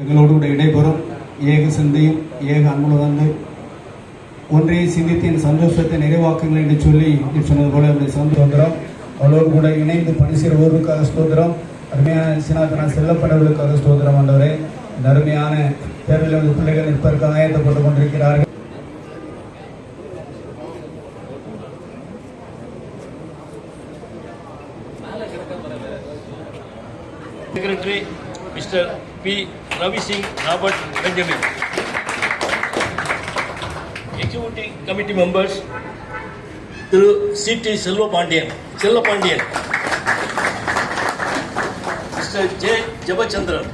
எங்களோடு கூட இடைபெறும் ஏக சிந்தையும் ஏக அன்புடன் ஒன்றையை சிந்தித்தின் சந்தோஷத்தை நிறைவாக்குங்கள் என்று சொல்லி சொன்னது போல இந்த சந்தோஷம் அவளோடு கூட இணைந்து பணி செய்கிற ஒருவருக்காக ஸ்தோத்திரம். அருமையான சினாதனா செல்லப்பட்டவர்களுக்காக ஸ்தோத்திரம். ஆண்டவரே, இந்த அருமையான தேர்தலில் பிள்ளைகள் நிற்பதற்காக ஆயத்தப்பட்டு கொண்டிருக்கிறார்கள். Secretary Mr. P. Ravi Singh Robert Benjamin. Executive Committee members Thiru C.T. Selva Pandian, Mr. J. Jabachandran,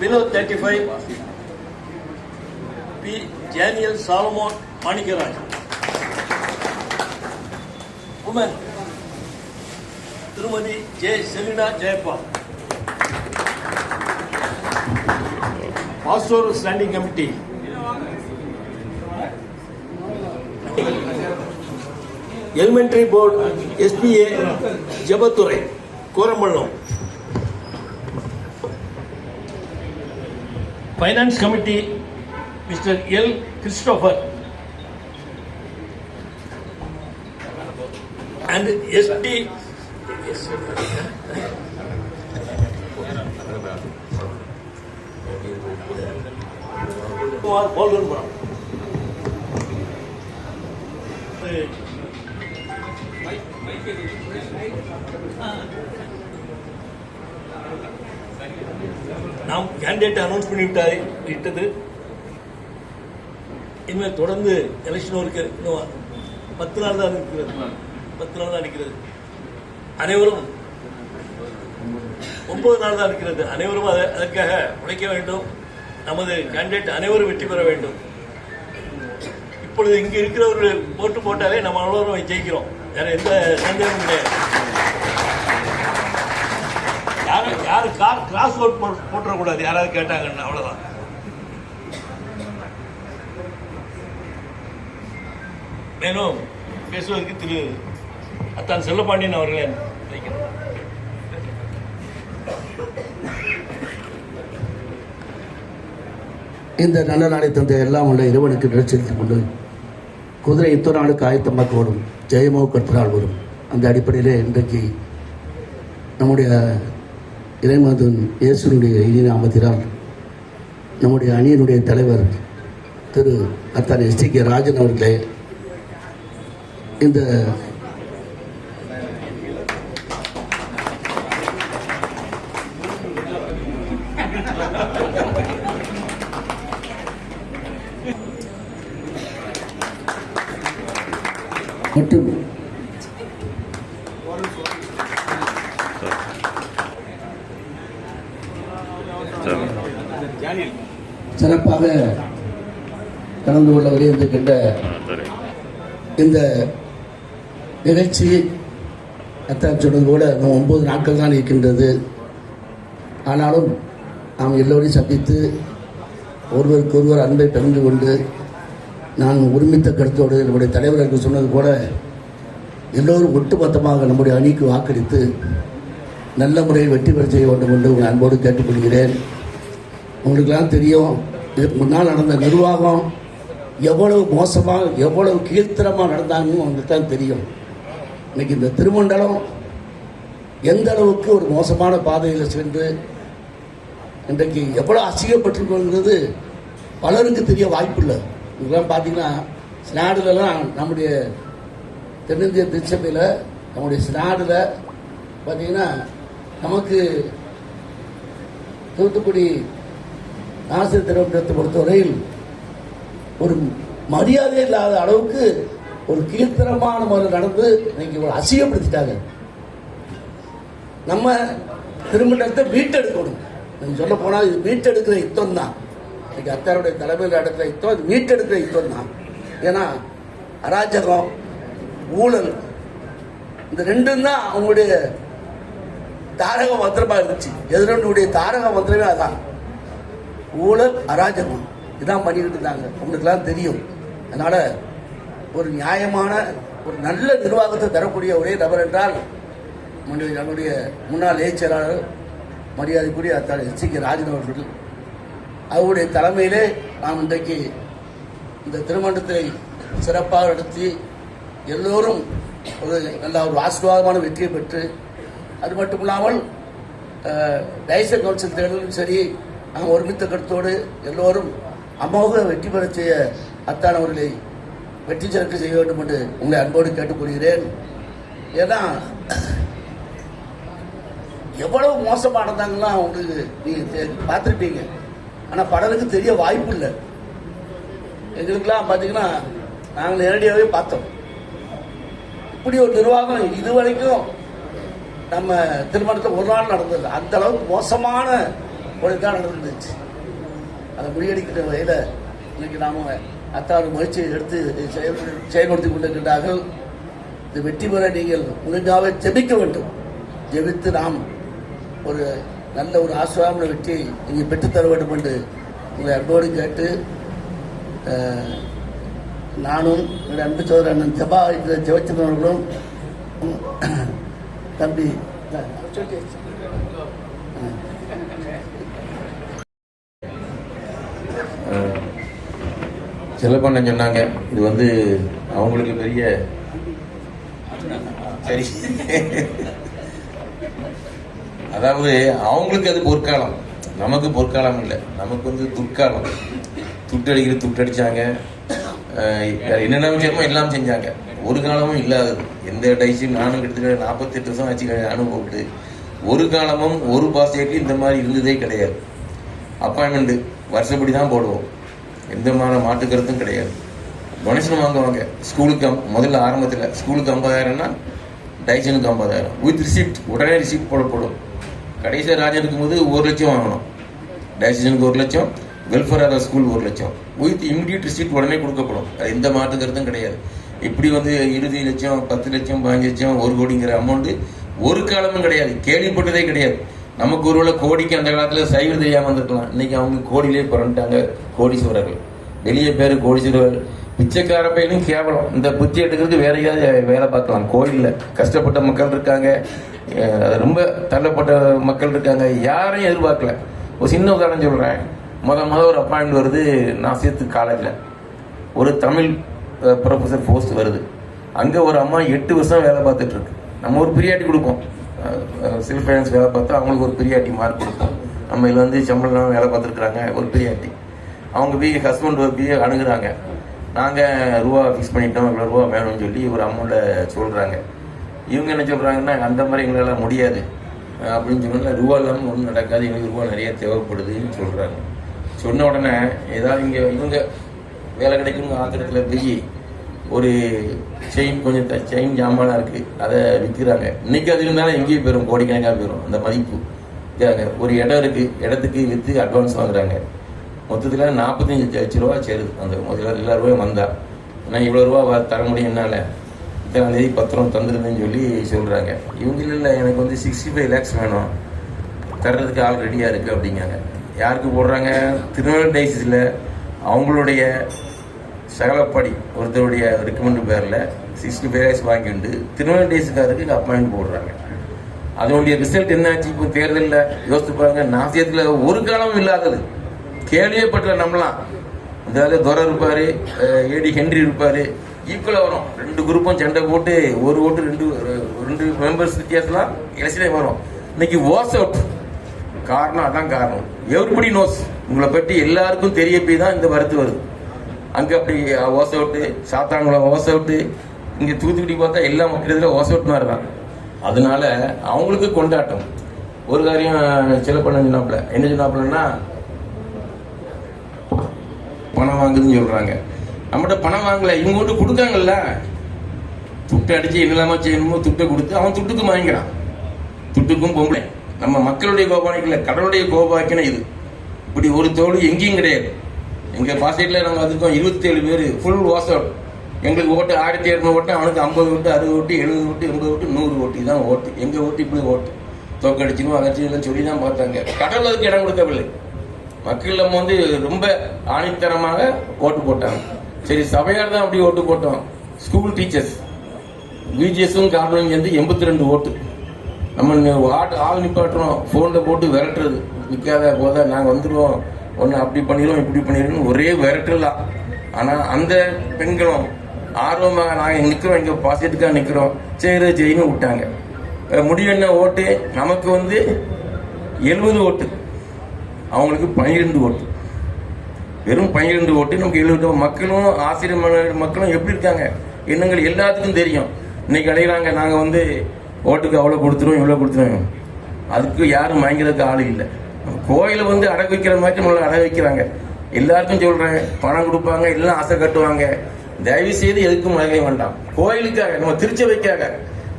below 35 P. Daniel Solomon Manikaraj. Women Tirumati J. Selina Jayapal. Pastoral Standing Committee Elementary Board SPA Jabathurai Koramballam. Finance Committee Mr. L. Christopher and SD நாம் candidate announce பண்ணிவிட்டது. இனிமேல் தொடர்ந்து election இருக்கு. இன்னும் 10 நாள் தான் இருக்கிறது. அனைவரும் 9 நாள் தான் இருக்கிறது. அனைவரும் அதற்காக உழைக்க வேண்டும். நமது கேண்டிடேட் அனைவரும் வெற்றி பெற வேண்டும். இப்பொழுது இங்கு இருக்கிறவர்கள் ஓட்டு போட்டாலே நம்ம அவ்வளோ ஜெயிக்கிறோம். வேற எந்த சந்தேகமும் கிடையாது. யாரு கிராஸ் ஓட் போட்டுறக்கூடாது. யாராவது கேட்டாங்கன்னா அவ்வளவுதான். மேலும் பேசுவதற்கு திரு அத்தான் செல்லப்பாண்டியன் அவர்களே வைக்கிறேன். இந்த நல்ல நாளை தந்த எல்லாம் உள்ள இறைவனுக்கு நிகழ்ச்சித்துக் கொண்டு குதிரை இத்தனை நாளுக்கு ஆயத்தமாக்க வரும், ஜெயமோ கற்றால் வரும். அந்த அடிப்படையிலே இன்றைக்கு நம்முடைய இறைமகன் இயேசுனுடைய இனிய நாமத்தினால் நம்முடைய அணியினுடைய தலைவர் திரு அத்தான் S.T.K. ராஜன் அவர்களே இந்த மற்றும் சிறப்பாக கலந்து கொள்ள வருகின்ற இந்த நிகழ்ச்சி அத்தான் சொன்னது கூட 9 நாட்கள் தான் இருக்கின்றது. ஆனாலும் நாம் எல்லோரையும் சந்தித்து ஒருவருக்கு ஒருவர் அன்பை பகிர்ந்து கொண்டு நான் ஒருமித்த கருத்தோடு நம்முடைய தலைவர்களுக்கு சொன்னது போல எல்லோரும் ஒட்டுமொத்தமாக நம்முடைய அணிக்கு வாக்களித்து நல்ல முறையில் வெற்றி பெற செய்ய வேண்டும் என்று உங்கள் அன்போடு கேட்டுக்கொள்கிறேன். உங்களுக்கெல்லாம் தெரியும், இதுக்கு முன்னால் நடந்த நிர்வாகம் எவ்வளவு மோசமாக எவ்வளவு கீழ்த்தரமாக நடந்தாங்கன்னு உங்களுக்கு தான் தெரியும். இன்னைக்கு இந்த திருமண்டலம் எந்த அளவுக்கு ஒரு மோசமான பாதையில் சென்று இன்றைக்கு எவ்வளோ அசிங்கப்பட்டிருக்கிறது பலருக்கு தெரிய வாய்ப்பில்லை. இதெல்லாம் பார்த்தீங்கன்னா ஸ்நாடுலலாம் நம்முடைய தென்னிந்திய திருச்சபையில் நம்முடைய ஸ்நாடில் பார்த்தீங்கன்னா நமக்கு தூத்துக்குடி ஆசிரியர் திருமணத்தை பொறுத்தவரையில் ஒரு மரியாதை இல்லாத அளவுக்கு ஒரு கீழ்த்தரமான முறையில் நடந்து இன்னைக்கு ஒரு அசிங்கப்படுத்திட்டாங்க. நம்ம திருமணத்தை மீட்டெடுக்கணும். நீங்கள் சொல்ல போனால் இது மீட்டெடுக்கிற யுத்தம் தான். இன்னைக்கு அத்தாருடைய தலைமையில் நடக்கிற யுத்தம் அது மீட்டெடுக்கிற யுத்தம் தான். ஏன்னா அராஜகம், ஊழல், இந்த ரெண்டும் தான் அவங்களுடைய தாரக மந்திரமா இருந்துச்சு. எதிரனுடைய தாரக மந்திரமே அதான், ஊழல், அராஜகம். இதான் பண்ணிக்கிட்டு இருந்தாங்க. உங்களுக்கெல்லாம் தெரியும். அதனால ஒரு நியாயமான ஒரு நல்ல நிர்வாகத்தை தரக்கூடிய ஒரே நபர் என்றால் நம்முடைய முன்னாள் செயலாளர் மரியாதைக்குரிய அத்தார் எஸ்.சி.கே. ராஜன் அவர்கள் அவருடைய தலைமையிலே நாம் இன்றைக்கு இந்த திருமணத்தை சிறப்பாக நடத்தி எல்லோரும் ஒரு நல்ல ஒரு ஆசீர்வாதமான வெற்றியை பெற்று, அது மட்டும் இல்லாமல் டைசர் கவுன்சில் தேர்தலும் சரி, நாம் ஒருமித்த கருத்தோடு எல்லோரும் அமோக வெற்றி பெற செய்ய அத்தான் அவர்களை வெற்றி சிறக்க செய்ய வேண்டும் என்று உங்களை அன்போடு கேட்டுக்கொள்கிறேன். ஏன்னா எவ்வளவு மோசமானதாங்கன்னா உங்களுக்கு நீங்கள் பார்த்துருப்பீங்க, ஆனால் பலருக்கு தெரிய வாய்ப்பு இல்லை. எங்களுக்கெல்லாம் பார்த்தீங்கன்னா நாங்கள் நேரடியாகவே பார்த்தோம். இப்படி ஒரு நிர்வாகம் இதுவரைக்கும் நம்ம திருமணத்தில் ஒரு நாள் நடந்தது. அந்த அளவுக்கு மோசமான ஒரு இதாக நடந்துச்சு. அதை முறியடிக்கிற வகையில் இன்னைக்கு நாம் அத்தாறு முயற்சியை எடுத்து செயல்படுத்தி கொண்டிருக்கின்றார்கள். இந்த வெற்றி பெற நீங்கள் முடிஞ்சாவே ஜெபிக்க வேண்டும். ஜெபித்து நாம் ஒரு நல்ல ஒரு ஆசிரியமான வெற்றியை நீங்கள் பெற்றுத்தர வேண்டும் என்று உங்களை அன்போடு கேட்டு, நானும் என்னுடைய அன்பு சோதரர் அண்ணன் ஜெபச்சந்திரன் அவர்களும் தம்பி செல்லப்பண்ணன் சொன்னாங்க, இது வந்து அவங்களுக்கு பெரிய சரி, அதாவது அவங்களுக்கு அது பொற்காலம், நமக்கு பொற்காலம் இல்லை, நமக்கு வந்து துர்க்காலம். துட்டடிச்சாங்க, என்னென்ன விஷயமோ எல்லாம் செஞ்சாங்க. ஒரு காலமும் இல்லாதது எந்த டைஸும் நானும் கிட்டத்தட்ட 48 வருஷம் ஆச்சு அனுபவிட்டு ஒரு காலமும் ஒரு பாஸ்டேட்லையும் இந்த மாதிரி இருந்ததே கிடையாது. அப்பாயின்மெண்ட் வருஷப்படி தான் போடுவோம், எந்த மாதிரி மாட்டு கருத்தும் கிடையாது. டொனேஷன் வாங்குவாங்க. ஸ்கூலுக்கு முதல்ல ஆரம்பத்தில் ஸ்கூலுக்கு 50,000னா டைசனுக்கு 50,000 வித் ரிசிப்ட், உடனே ரிசிப்ட் போடப்படும். கடைசியாக ராஜன் இருக்கும்போது 1 லட்சம் வாங்கணும், டைசனுக்கு 1 லட்சம், வெல்ஃபேர் ஆதார் ஸ்கூல் 1 லட்சம் வித் இமிடியட் ரிசிப்ட் உடனே கொடுக்கப்படும். அது எந்த மாட்டு கருத்தும் கிடையாது. இப்படி வந்து 20 லட்சம் 10 லட்சம் 15 லட்சம் 1 கோடிங்கிற அமௌண்ட்டு ஒரு காலமும் கிடையாது, கேள்விப்பட்டதே கிடையாது. நமக்கு ஒருவேளை கோடிக்கு அந்த காலத்தில் சைவர் தெரியாமல் வந்திருக்கலாம். இன்னைக்கு அவங்க கோடியிலே பிறந்துட்டாங்க, கோடீஸ்வரர்கள். வெளியே பேர் கோடீஸ்வரர்கள், பிச்சைக்கார பையனும் கேவலம். இந்த புத்தி எடுக்கிறதுக்கு வேற ஏதாவது வேலை பார்க்கலாம். கோயிலில் கஷ்டப்பட்ட மக்கள் இருக்காங்க, ரொம்ப தள்ளப்பட்ட மக்கள் இருக்காங்க, யாரையும் எதிர்பார்க்கல. ஒரு சின்ன உதாரணம் சொல்கிறேன். முதல் ஒரு அப்பாயின்மெண்ட் வருது, நான் சேர்த்து காலேஜில் ஒரு தமிழ் ப்ரொஃபஸர் போஸ்ட் வருது. அங்கே ஒரு அம்மா 8 வருஷம் வேலை பார்த்துட்டு இருக்கு. நம்ம ஒரு பிரியாட்டி கொடுப்போம், செல்ஃப் ஃபைனான்ஸ் வேலை பார்த்தா அவங்களுக்கு ஒரு பிரியாட்டி மார்க் கொடுப்போம். நம்ம இதில் வந்து சம்பளம் வேலை பார்த்துருக்குறாங்க, ஒரு பிரியாட்டி. அவங்க போய் ஹஸ்பண்ட் போய் அணுகுறாங்க. நாங்கள் ரூபா ஃபிக்ஸ் பண்ணிட்டோம், இவ்வளோ ரூபா வேணும்னு சொல்லி ஒரு அமௌண்ட்டை சொல்கிறாங்க. இவங்க என்ன சொல்கிறாங்கன்னா, அந்த மாதிரி எங்களால் முடியாது அப்படின்னு சொன்னால், ரூபா இல்லாமல் ஒன்றும் நடக்காது, எங்களுக்கு ரூபா நிறைய தேவைப்படுதுன்னு சொல்கிறாங்க. சொன்ன உடனே ஏதாவது இவங்க வேலை கிடைக்கும் ஆத்திரத்தில் போய் ஒரு செயின், கொஞ்சம் செயின் ஜாமானாக இருக்குது, அதை விற்கிறாங்க. இன்றைக்கி அது இருந்தாலும் எங்கேயும் போயிடும், கோடிக்கணக்காக போயிடும் அந்த மதிப்பு. ஒரு இடம் இருக்குது, இடத்துக்கு விற்று அட்வான்ஸ் வாங்குறாங்க. மொத்தத்தில் 45 லட்ச ரூபா சேருது. அந்த முதல்ல எல்லா ரூபாயும் வந்தால் நான் இவ்வளோ ரூபா தர முடியும், என்னால் இத்தனாம் தேதி பத்திரம் தந்துருந்தேன்னு சொல்லி சொல்கிறாங்க. இவங்க இல்லை, எனக்கு வந்து 65 lakhs வேணும், தர்றதுக்கு ஆள் ரெடியாக இருக்குது அப்படிங்காங்க. யாருக்கு போடுறாங்க? திருநெல்வேலி டைசிஸில் அவங்களுடைய சகலப்படி ஒருத்தருடைய ரெக்கமெண்ட் பேரில் 65 lakhs வாங்கிட்டு திருநெல்வேலி டைஸுக்காருக்கு அப்பாயின்மெண்ட் போடுறாங்க. அதனுடைய ரிசல்ட் என்னாச்சு? இப்போ தேர்தலில் யோசித்து பாருங்க. நாசியத்தில் ஒரு காலமும் இல்லாதது, கேள்விப்பட்ட நம்மளாம். அதாவது துரை இருப்பார், ஏடி ஹென்றி இருப்பார், ஈக்குவலாக வரும். 2 குரூப்பும் சண்டை போட்டு 1 ஓட்டு 2 மெம்பர்ஸ் வித்தியாசம்லாம் எலெக்ஷனே வரும். இன்னைக்கு வாஸ் அவுட். காரணம் அதான் காரணம். எவ்ரிபடி நோஸ், உங்களை பற்றி எல்லாருக்கும் தெரிய போய் தான் இந்த வருத்து வருது. அங்கே அப்படி was out, Sathankulam was out, இங்கே தூத்துக்குடி பார்த்தா எல்லா மக்களத்தில் வாஸ் அவுட் மாதிரி தான். அதனால அவங்களுக்கு கொண்டாட்டம். ஒரு காரியம் செல்லப்பண்ண சொன்னாப்புல, என்ன சொன்னாப்புலன்னா, பணம் வாங்குதுன்னு சொல்றாங்க. நம்மகிட்ட பணம் வாங்கல, இவங்க கொண்டு கொடுக்காங்கல்ல, துட்டை அடிச்சு என்னெல்லாம செய்யணுமோ துட்டை கொடுத்து அவன் துட்டுக்கு வாங்கிக்கிறான். துட்டுக்கும் பொம்பளை. நம்ம மக்களுடைய கோபானிக்கல, கடவுளுடைய கோபாக்கின இது. இப்படி ஒரு தோல்வி எங்கேயும் கிடையாது. எங்க பாஸ்டேட்ல நாங்கள் வந்திருக்கோம் 27 பேர் ஃபுல் வாஸ் அவுட். எங்களுக்கு ஓட்டு 1700 ஓட்டு, அவனுக்கு 50 ஓட்டு 60 ஓட்டு 70 ஓட்டு 80 ஓட்டு 100 ஓட்டு தான் ஓட்டு. எங்க ஓட்டு இப்படி ஓட்டு தோக்கடிச்சிடும் அகற்றிடும் சொல்லி தான் பார்த்தாங்க. கடவுள் அதுக்கு இடம் கொடுக்கவில்லை. மக்கள் நம்ம வந்து ரொம்ப ஆணித்தரமாக ஓட்டு போட்டாங்க. சரி, சபையார் தான் அப்படி ஓட்டு போட்டோம். ஸ்கூல் டீச்சர்ஸ், பிஜிஎஸும் காரணம் சேர்ந்து 82 ஓட்டு. நம்ம ஆள் நிப்பாட்டுறோம், ஃபோனில் போட்டு விரட்டுறது, நிற்காத போதா நாங்கள் வந்துடுவோம், ஒன்று அப்படி பண்ணிடுவோம் இப்படி பண்ணிடுவோம் ஒரே விரட்டலாம். ஆனால் அந்த பெண்களும் ஆர்வமாக நாங்கள் நிற்கிறோம், இங்கே பாசிட்டுக்காக நிற்கிறோம், செய்யணும் விட்டாங்க. முடிவென்ன ஓட்டு நமக்கு 70 ஓட்டு, அவங்களுக்கு 12 ஓட்டு, வெறும் 12 ஓட்டு, நமக்கு 70. மக்களும் ஆசிரியர் மக்களும் எப்படி இருக்காங்க எண்ணங்கள் எல்லாத்துக்கும் தெரியும். இன்னைக்கு அடைகிறாங்க நாங்கள் ஓட்டுக்கு அவ்வளோ கொடுத்துருவோம் இவ்வளோ கொடுத்துருவோம், அதுக்கு யாரும் வாங்கிறதுக்கு ஆள் இல்லை. கோயிலை அடகு வைக்கிற மாதிரி நம்மளை அடகு வைக்கிறாங்க. எல்லாருக்கும் சொல்கிறேன், பணம் கொடுப்பாங்க, எல்லாம் ஆசை கட்டுவாங்க. தயவு செய்து எதுக்கும் மழை வேண்டாம். கோயிலுக்காக நம்ம திருச்சபைக்காக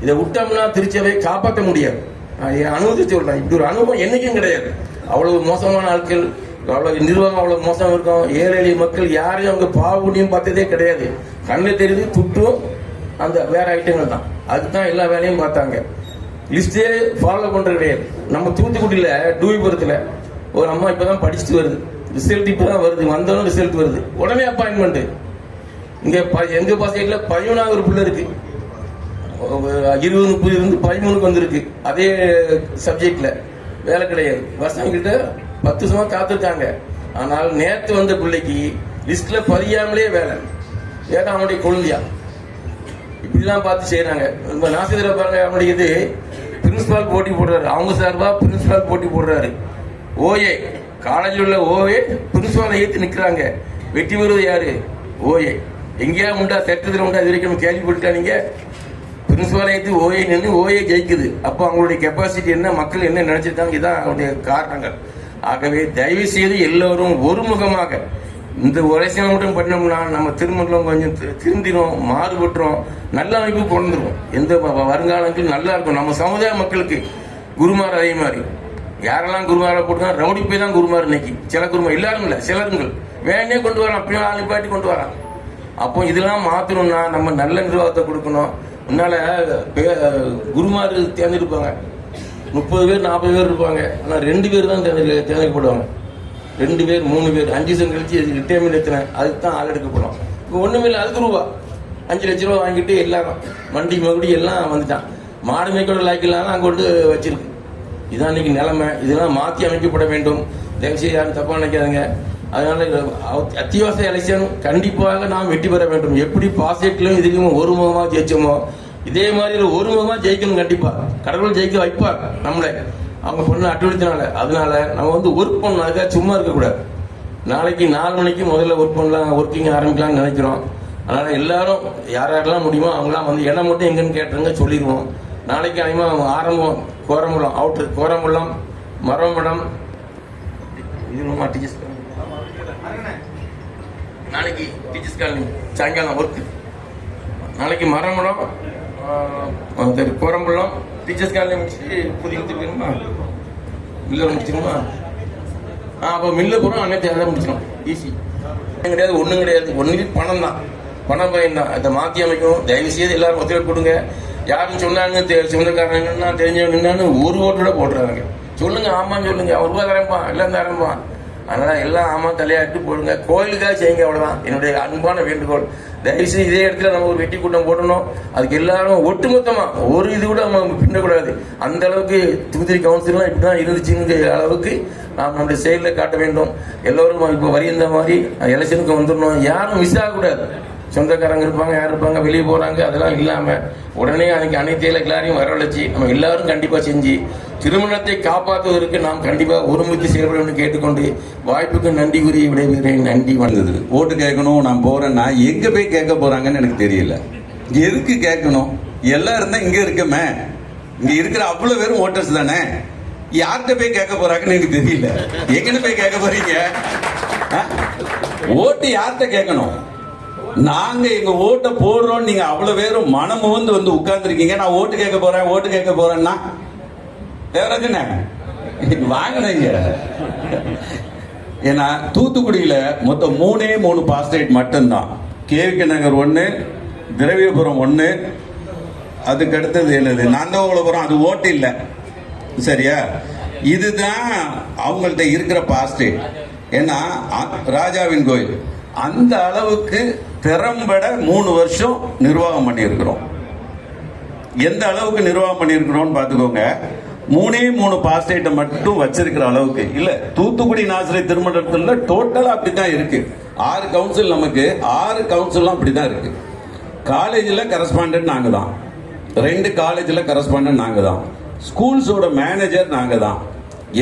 இதை விட்டோம்னா திருச்சபையை காப்பாற்ற முடியாது. அனுபவத்தை சொல்கிறேன், இப்படி ஒரு அனுபவம் என்னைக்கும் கிடையாது. அவ்வளவு மோசமான ஆட்கள், அவ்வளவு நிர்வாகம் அவ்வளவு மோசம் இருக்கும். ஏழை எளிய மக்கள் யாரையும் அவங்க பாவூடியும் பார்த்ததே கிடையாது. கண்ணு தெரியுது துட்டும் அந்த வேற ஐட்டங்கள் தான், அதுதான் எல்லா வேலையும் பார்த்தாங்க. லிஸ்டே ஃபாலோ பண்றது கிடையாது. நம்ம தூத்துக்குடியில் டூவிபுரத்தில் ஒரு அம்மா இப்பதான் படிச்சுட்டு வருது, ரிசல்ட் இப்பதான் வருது, வந்தாலும் ரிசல்ட் வருது, உடனே அப்பாயின்மெண்ட். இங்க எங்க பாசைட்ல 11 ஒரு பிள்ளை இருக்கு, 20-30 இருந்து 13க்கு வந்திருக்கு. அதே சப்ஜெக்ட்ல வேலை கிடையாது. வருஷம் கிட்ட 10 வருஷமா காத்திருக்காங்க. ஆனால் நேற்று வந்த பிள்ளைக்கு லிஸ்ட்ல பதியாமலே வேலை, ஏன்னா அவனுடைய குழந்தையா இப்படிலாம் பார்த்து செய்யறாங்க. நாசிதரை பாருங்க, அவனுடைய பிரின்சிபால் போட்டி போடுறாரு, அவங்க சார்பா பிரின்சிபால் போட்டி போடுறாரு. ஓஏ காலேஜில் உள்ள ஓஏ பிரின்சிபாலை ஏற்று நிற்கிறாங்க. வெற்றி பெறுவது யாரு? ஓஏ. எங்கேயா உண்டா? சட்டத்தில் உண்டா? இது வரைக்கும் கேள்விப்பட்டா நீங்க? பிரின்சிபாலை ஏற்று ஓஏ நின்று ஓஏ ஜெயிக்குது. அப்போ அவங்களுடைய கெப்பாசிட்டி என்ன, மக்கள் என்ன நினைச்சிருக்காங்க, இதான் அவருடைய காரணங்கள். ஆகவே தயவு செய்து எல்லோரும் ஒருமுகமாக இந்த உரைசனை மட்டும் பண்ணோம்னா நம்ம திருமணம் கொஞ்சம் திருந்திரும், மாறுபட்டுரும், நல்ல அமைப்பு கொண்டுருவோம். எந்த வருங்காலங்கள் நல்லா இருக்கும். நம்ம சமுதாய மக்களுக்கு குருமார் அதே மாதிரி யாரெல்லாம் குருமாரை போட்டுக்காங்க, ரவுடி போய் தான் குருமார் இன்னைக்கு. சில குருமார் எல்லாரும் இல்லை, சிலருங்கள் வேணே கொண்டு வரான், அப்படியே ஆளுப்பாட்டி கொண்டு வரான். அப்போ இதெல்லாம் மாற்றணும்னா நம்ம நல்ல நிர்வாகத்தை கொடுக்கணும். முன்னால குருமார் தேர்ந்தெடுப்பாங்க, 30 பேர் 40 பேர் இருப்பாங்க. ஆனால் 2 பேர் தான் தேர்ந்தெடுக்கப்படுவாங்க. 2 பேர் 3 பேர் 5 வருஷம் கழிச்சு ரிட்டையர்மெண்ட் எத்தனை, அதுக்கு தான் ஆள் எடுக்கப்படும். இப்போ ஒன்றுமே இல்லை, அதுக்கு ரூபா 5 லட்ச ரூபா வாங்கிட்டு எல்லாரும் வண்டி மகுடி எல்லாம் வந்துட்டான். மாடு மேய்க்கோட லாய்க்கெல்லாம் அங்கே கொண்டு வச்சிருக்கு. இதான் இன்னைக்கு நிலைமை. இதெல்லாம் மாற்றி அமைக்கப்பட வேண்டும். தயவுசெய்து யாரும் தப்பா நினைக்காதுங்க. அதனால அத்தியாவசிய எலெக்ஷன் கண்டிப்பாக நாம் வெற்றி பெற வேண்டும். எப்படி பாசிட்டிலும் இதுக்கும் ஒருமுகமாக ஜெயிச்சோமோ இதே மாதிரி ஒருமுகமாக ஜெயிக்கணும். கண்டிப்பா கடவுள் ஜெயிக்க வைப்பார் நம்மளை, அவங்க பொண்ணு அட்டுழித்தனால. அதனால நம்ம ஒர்க் பண்ணணும், அதுக்காக சும்மா இருக்கக்கூடாது. நாளைக்கு 4 மணிக்கு முதல்ல ஒர்க் பண்ணலாம், ஒர்க்கிங் ஆரம்பிக்கலாம்னு நினைக்கிறோம். அதனால எல்லாரும் யாரெல்லாம் முடியுமோ அவங்களாம் இடம் மட்டும் எங்கன்னு கேட்டுருங்க, சொல்லிடுவோம். நாளைக்கு அதிகமாக ஆரம்பம் கோரம்பலம் அவுட்ரு, கோரம்பலம் மரமடம், இது டீச்சர்ஸ் நாளைக்கு டீச்சர்ஸ் காலனி சாயங்காலம் ஒர்க்கு. நாளைக்கு மரமடம் கோரம்பலம் டீச்சர்ஸ் காலனி முடிச்சுட்டு புதிய திருப்பிடுமா மில்ல முடிச்சிருமா? அப்போ மில்ல போகிறோம், அன்னைக்கு அதை முடிச்சிடும். ஈஸி கிடையாது, ஒன்றும் கிடையாது. ஒன்றுமே பணம் தான், பணம் பயன் தான். அதை மாற்றி அமைக்கணும். தயவு செய்து எல்லாரும் ஒத்துழைப்பு கொடுங்க. யாரும் சொன்னாங்க சொந்தக்காரங்கன்னா தெரிஞ்சவங்கன்னு ஒரு ஓட்டோட போட்டுறாங்க. சொல்லுங்க, ஆமான்னு சொல்லுங்க. அவன் ரூபா தரம்பான், எல்லாம் தரம்பான். அதனால எல்லாம் ஆமா தலையாட்டு போடுங்க. கோயிலுக்காக செய்யுங்க, அவ்வளவுதான் என்னுடைய அன்பான வேண்டுகோள். தயவுசெய்து இதே இடத்துல நம்ம ஒரு வெட்டி கூட்டம் போடணும். அதுக்கு எல்லாரும் ஒட்டுமொத்தமா ஒரு இது கூட நம்ம பின்னக்கூடாது. அந்த அளவுக்கு தூத்துக்குடி கவுன்சிலாம் இப்படிதான் இருந்துச்சுங்கிற அளவுக்கு நாம் நம்முடைய செயலில் காட்ட வேண்டும். எல்லோரும் இப்போ வரிந்த மாதிரி எலெக்ஷனுக்கு வந்துடணும். யாரும் மிஸ் ஆகக்கூடாது. சொந்தக்காரங்க இருப்பாங்க, யார் இருப்பாங்க, வெளியே போறாங்க, அதெல்லாம் இல்லாம உடனே அன்னைக்கு அனைத்து எல்லாரையும் வரவழைச்சு நம்ம எல்லாரும் கண்டிப்பா செஞ்சு திருமணத்தை காப்பாற்றுவதற்கு நாம் கண்டிப்பா ஒருமித்து செயல்பட கேட்டுக்கொண்டு வாய்ப்புக்கு நன்றி கூறி விடைபெறுகிறேன். நன்றி. வந்தது ஓட்டு கேட்கணும் நான் போறேன்னா எங்க போய் கேட்க போறாங்கன்னு எனக்கு தெரியல. எதுக்கு கேட்கணும்? எல்லாம் இருந்தா இங்க இருக்கமே, இங்க இருக்கிற அவ்வளவு பேரும் ஓட்டர்ஸ் தானே. யார்கிட்ட போய் கேட்க போறாங்கன்னு எனக்கு தெரியல. எங்கன்னு போய் கேட்க போறீங்க? ஓட்டு யார்கிட்ட கேட்கணும்? நாங்க எங்க ஓட்டை போடுறோம், நீங்க அவ்வளவு பேரும் மனமுவந்து வந்து உட்கார்ந்துருக்கீங்க. நான் ஓட்டு கேட்க போறேன், ஓட்டு கேட்க போறேன்னா தேவராஜன வாங்கினீங்க. ஏன்னா தூத்துக்குடியில மொத்தம் 3 பாஸ்டேட் மட்டும்தான். கேவிகே நகர் 1, திரவியபுரம் 1, அதுக்கு அடுத்தது என்னது நந்தகோபுரம், அது ஓட்டு இல்லை. சரியா? இதுதான் அவங்கள்ட்ட இருக்கிற பாஸ்டேட். ஏன்னா ராஜாவின் கோயில் அந்த அளவுக்கு திறம்பட 3 வருஷம் நிர்வாகம் பண்ணி இருக்கிறோம். எந்த அளவுக்கு நிர்வாகம் பண்ணியிருக்கிறோம்னு பார்த்துக்கோங்க. 3 பாஸ்டேட்டை மட்டும் வச்சிருக்கிற அளவுக்கு இல்ல. தூத்துக்குடி நாசிரியர் திருமணத்துல டோட்டலா அப்படித்தான் இருக்கு. 6 கவுன்சில், நமக்கு 6 கவுன்சிலும் அப்படிதான் இருக்கு. காலேஜில் கரஸ்பாண்டன்ட் நாங்க தான், 2 காலேஜில் கரஸ்பாண்டன்ட் நாங்க தான், ஸ்கூல்ஸோட மேனேஜர் நாங்க தான்,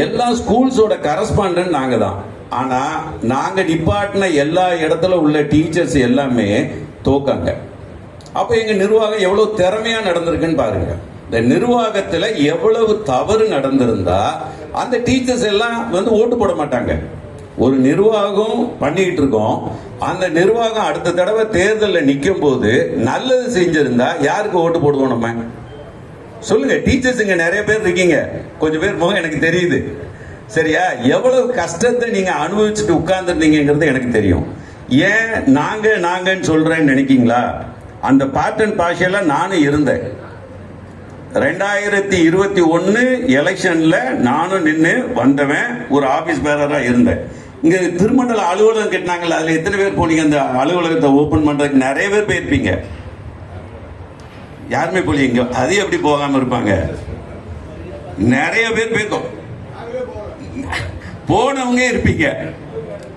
எல்லா ஸ்கூல்ஸோட கரஸ்பாண்டன்ட் நாங்க தான். ஆனா நாங்க டிபார்ட்மெண்ட்ல எல்லா இடத்துல உள்ள டீச்சர்ஸ் எல்லாமே தோக்காங்க. அப்ப எங்க நிர்வாகம் எவ்வளவு திறமையா நடந்திருக்குன்னு பாருங்க. இந்த நிர்வாகத்துல எவ்வளவு தவறு நடந்திருந்தா அந்த டீச்சர்ஸ் எல்லாம் வந்து ஓட்டு போட மாட்டாங்க. ஒரு நிர்வாகம் பண்ணிட்டு இருக்கோம், அந்த நிர்வாகம் அடுத்த தடவை தேர்தலில் நிற்கும் போது நல்லது செஞ்சிருந்தா யாருக்கு ஓட்டு போடுவோம் நம்ம? சொல்லுங்க. டீச்சர்ஸ் இங்க நிறைய பேர் இருக்கீங்க, கொஞ்சம் பேர் முகம் எனக்கு தெரியுது. சரியா? எவ்வளவு கஷ்டத்தை நீங்க அனுபவிச்சுட்டு உட்கார்ந்துருந்தீங்கிறது எனக்கு தெரியும். ஏன் நாங்கன்னு சொல்றேன்னு நினைக்கீங்களா? அந்த பேட்டர்ன் பாஷையில நானும் இருந்தேன். 2021 எலெக்ஷன்ல நானும் நின்று வந்தவன், ஒரு ஆபீஸ் பேரரா இருந்தேன். இங்க திருமண்டல அலுவலகம் கட்டினாங்கல்ல, அதுல எத்தனை பேர் போனீங்க? அந்த அலுவலகத்தை ஓபன் பண்றதுக்கு நிறைய பேர் போயிருப்பீங்க. யாருமே போலீங்க. அது எப்படி போகாம இருப்பாங்க? நிறைய பேர் போயிருக்கோம். போனவங்க இருப்பீங்க,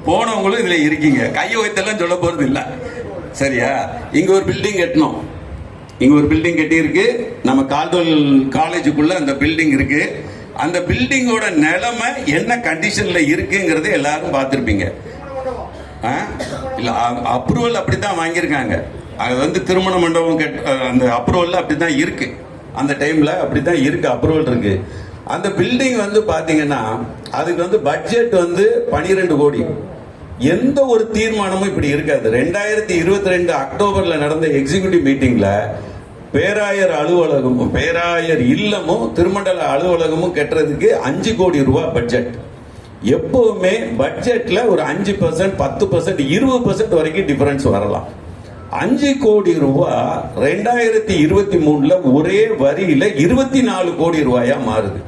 போனவங்களும் இதுல இருக்கீங்க. கையை வைத்தெல்லாம் சொல்ல போறது இல்ல. சரியா? இங்க ஒரு பில்டிங் கட்டணும், இங்க ஒரு பில்டிங் கட்டி இருக்கு. நம்ம கால்தோல் காலேஜுக்குள்ள அந்த பில்டிங் இருக்கு. அந்த பில்டிங்கோட நிலைமை என்ன கண்டிஷன்ல இருக்குங்கிறத எல்லாரும் பார்த்திருப்பீங்க. இல்ல, அப்ரூவல் அப்படித்தான் வாங்கியிருக்காங்க. அது வந்து திருமண மண்டபம் அந்த அப்ரூவல் அப்படித்தான் இருக்கு. அந்த டைம்ல அப்படித்தான் இருக்கு, அப்ரூவல் இருக்கு. அந்த பில்டிங் வந்து பாத்தீங்கன்னா அதுக்கு வந்து பட்ஜெட் வந்து 12 கோடி. எந்த ஒரு தீர்மானமும் இப்படி இருக்காது. 2022 அக்டோபர்ல நடந்த எக்ஸிகியூட்டிவ் மீட்டிங்ல பேராயர் அலுவலகமும் பேராயர் இல்லமும் திருமண்டல அலுவலகமும் கட்டுறதுக்கு 5 கோடி ரூபாய் பட்ஜெட். எப்பவுமே பட்ஜெட்ல ஒரு 5%, 10%, 20% வரைக்கும் டிஃபரன்ஸ் வரலாம். 5 கோடி ரூபாய் 2023 ஒரே வரியில 24 கோடி ரூபாயா மாறுது.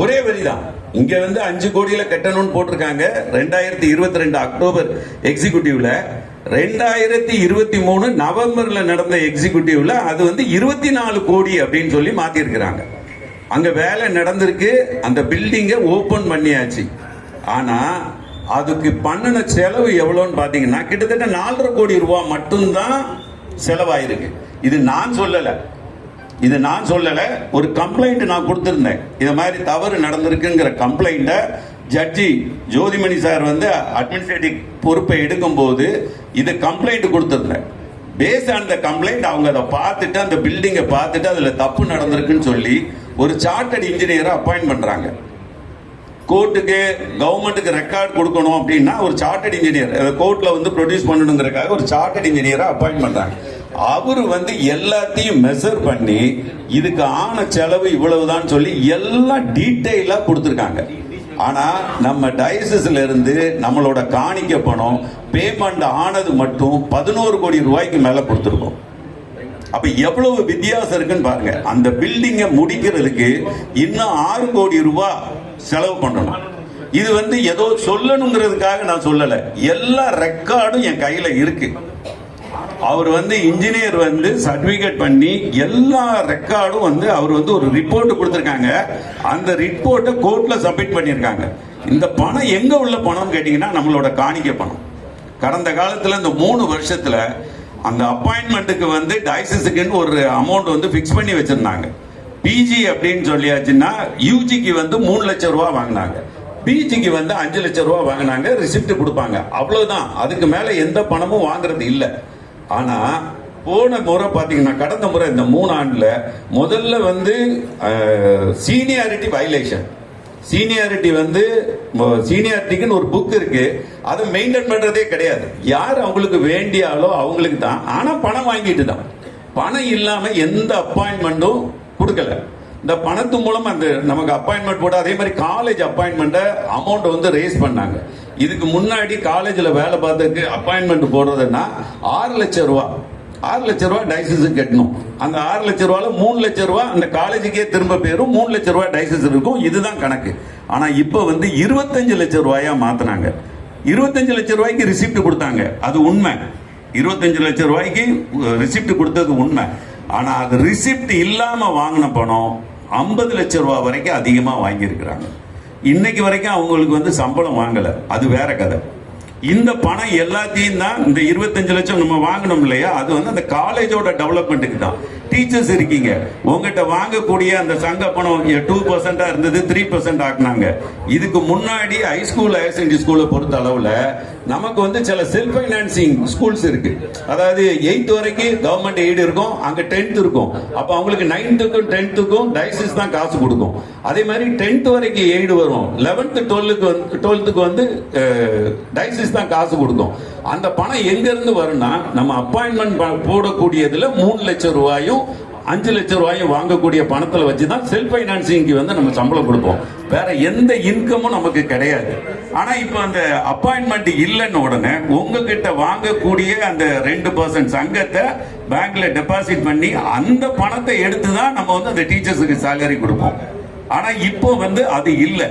ஒரே வரி தான். இங்க வந்து 5 கோடியில கட்டணும்னு போட்டிருக்காங்க 2022 அக்டோபர் எக்ஸிகியூட்டிவ்ல. 2023 நவம்பர்ல நடந்த எக்ஸிகியூட்டிவ்ல அது வந்து 24 கோடி அப்படின்னு சொல்லி மாத்தி இருக்கிறாங்க. அங்க வேலை நடந்திருக்கு, அந்த பில்டிங்க ஓபன் பண்ணியாச்சு. ஆனா அதுக்கு பண்ணின செலவு எவ்வளவுன்னு பாத்தீங்கன்னா கிட்டத்தட்ட 4.5 கோடி ரூபாய் மட்டும்தான் செலவாயிருக்கு. இது நான் சொல்லல, ஒரு கம்ப்ளைண்ட் நான் கொடுத்திருந்தேன். இந்த மாதிரி தவறு நடந்திருக்குங்கிற கம்ப்ளைண்ட ஜட்ஜி ஜோதிமணி சார் வந்து அட்மினிஸ்ட்ரேட்டிவ் பொறுப்பை எடுக்கும் போது இது கம்ப்ளைண்ட் கொடுத்திருந்தேன். பேஸ்ட் ஆன் த கம்ப்ளைண்ட் அவங்க அதை பார்த்துட்டு அந்த பில்டிங்கை பார்த்துட்டு அதுல தப்பு நடந்திருக்குன்னு சொல்லி ஒரு சார்ட்டர்ட் இன்ஜினியரை அப்பாயிண்ட் பண்றாங்க. கோர்ட்டுக்கு கவர்மெண்ட்டுக்கு ரெக்கார்ட் கொடுக்கணும் அப்படின்னா ஒரு சார்ட்டர்ட் இன்ஜினியர் கோர்ட்ல வந்து ப்ரொடியூஸ் பண்ணணுங்கிறதுக்காக ஒரு சார்ட்டர்ட் இன்ஜினியரை அப்பாயிண்ட் பண்றாங்க. அவரு வந்து எல்லாத்தையும் மெஷர் பண்ணி இதுக்கு ஆன செலவு இவ்வளவுதான் சொல்லி எல்லாம் டீட்டெயிலா கொடுத்திருக்காங்க. ஆனா நம்ம டயசிஸ்ல இருந்து நம்மளோட காணிக்க பணம் பேமெண்ட் ஆனது மட்டும் 11 கோடி ரூபாய்க்கு மேல கொடுத்திருக்கோம். அப்ப எவ்வளவு வித்தியாசம் இருக்குன்னு பாருங்க. அந்த பில்டிங்கை முடிக்கிறதுக்கு இன்னும் 6 கோடி ரூபாய் செலவு பண்ணணும். இது வந்து ஏதோ சொல்லணுங்கிறதுக்காக நான் சொல்லல, எல்லா ரெக்கார்டும் என் கையில இருக்கு. அவர் வந்து இன்ஜினியர் வந்து சர்டிபிகேட் பண்ணி எல்லா ரெக்கார்டும் வந்து அவர் வந்து ஒரு ரிப்போர்ட் கொடுத்திருக்காங்க. அந்த ரிப்போர்ட்டை கோர்ட்ல சப்மிட் பண்ணியிருக்காங்க. இந்த பணம் எங்க உள்ள பணம் கேட்டீங்கன்னா நம்மளோட காணிக்க பணம். கடந்த காலத்துல இந்த 3 வருஷத்துல அந்த அப்பாயின்மெண்ட்டுக்கு வந்து டயசிஸுக்குன்னு ஒரு அமௌண்ட் வந்து பிக்ஸ் பண்ணி வச்சிருந்தாங்க. பிஜி அப்படின்னு சொல்லியாச்சுன்னா யூஜிக்கு வந்து 3 லட்சம் ரூபாய் வாங்கினாங்க, பிஜிக்கு வந்து 5 லட்சம் ரூபாய் வாங்கினாங்க. ரிசிப்ட் கொடுப்பாங்க, அவ்வளவுதான். அதுக்கு மேல எந்த பணமும் வாங்குறது இல்லை. ஆனா போன முறை பாத்தீங்கன்னா கடந்த முறை இந்த 3 ஆண்டுல முதல்ல வந்து சீனியாரிட்டி வயலேஷன். சீனியாரிட்டி வந்து சீனியாரிட்டிக்குன்னு ஒரு புக் இருக்கு, அதை மெயின்டைன் பண்றதே கிடையாது. யார் அவங்களுக்கு வேண்டியாலோ அவங்களுக்கு தான். ஆனா பணம் வாங்கிட்டு தான், பணம் இல்லாம எந்த அப்பாயின்மெண்ட்டும் கொடுக்கல. இந்த பணத்து மூலம் அந்த நமக்கு அப்பாயின்மெண்ட் போட அதே மாதிரி காலேஜ் அப்பாயின்மெண்ட் அமௌண்ட் வந்து ரேஸ் பண்ணாங்க. இதுக்கு முன்னாடி காலேஜ்ல வேலை பார்த்ததுக்கு அப்பாயின்மெண்ட் போடுறதுன்னா 6 லட்சம் ரூபாய் 6 லட்சம் ரூபாய் டயசிஸுக்கு கட்டணும். அந்த 6 லட்சம் ரூபாயில 3 லட்சம் ரூபாய் அந்த காலேஜுக்கே திரும்ப போயிரும், 3 லட்சம் ரூபாய் டயசிஸ் இருக்கும். இதுதான் கணக்கு. ஆனா இப்ப வந்து 25 லட்சம் ரூபாயா மாத்தினாங்க. 25 லட்சம் ரூபாய்க்கு ரிசிப்ட் கொடுத்தாங்க, அது உண்மை. 25 லட்சம் ரூபாய்க்கு ரிசிப்ட் கொடுத்தது உண்மை. ஆனா அது ரிசிப்ட் இல்லாம வாங்கின பணம் 50 லட்சம் ரூபாய் வரைக்கும் அதிகமா வாங்கியிருக்கிறாங்க. இன்னைக்கு வரைக்கும் அவங்களுக்கு வந்து சம்பளம் வாங்கல, அது வேற கதை. இந்த பணம் எல்லாத்தையும் தான் இந்த 25 லட்சம் நம்ம வாங்கணும் இல்லையா, அது வந்து அந்த காலேஜோட டெவலப்மெண்ட்டுக்கு தான். டீச்சர்ஸ் இருக்கீங்க, உங்ககிட்ட வாங்கக்கூடிய அந்த சங்க பணம் 2% இருந்தது 3% ஆக்குனாங்க. இதுக்கு முன்னாடி ஹைஸ்கூல் ஹையர் செகண்டரி ஸ்கூலை பொறுத்த அளவுல நமக்கு வந்து சில செல்ஃப் ஃபைனான்சிங் ஸ்கூல்ஸ் இருக்கு. அதாவது 8th வரைக்கும் கவர்மெண்ட் எய்டு இருக்கும், அங்க 10th இருக்கும். அப்ப அவங்களுக்கு 9th-க்கும் 10th-க்கும் டயசிஸ் தான் காசு கொடுக்கும். அதே மாதிரி 10th வரைக்கும் எய்டு வரும், 11th 12th வந்து டயசிஸ் தான் காசு கொடுக்கும். அந்த பணம் எங்க இருந்து வரும்னா, நம்ம அப்பாயின்மெண்ட் போடக்கூடியதுல 3 லட்சம் ரூபாயும் 5 லட்சம் ரூபாயும் வாங்கக்கூடிய பணத்துல வச்சுதான் செல்ஃப் பைனான்சிங்க்கு வந்து நம்ம சம்பளம் கொடுப்போம். வேற எந்த இன்கமும் நமக்கு கிடையாது. ஆனா இப்ப அந்த அப்பாயின்மெண்ட் இல்லைன்னு உடனே உங்ககிட்ட வாங்கக்கூடிய அந்த 2% சங்கத்தை பேங்க்ல டெபாசிட் பண்ணி அந்த பணத்தை எடுத்துதான் நம்ம வந்து அந்த டீச்சர்ஸுக்கு சேலரி கொடுப்போம். ஆனா இப்போ வந்து அது இல்லை,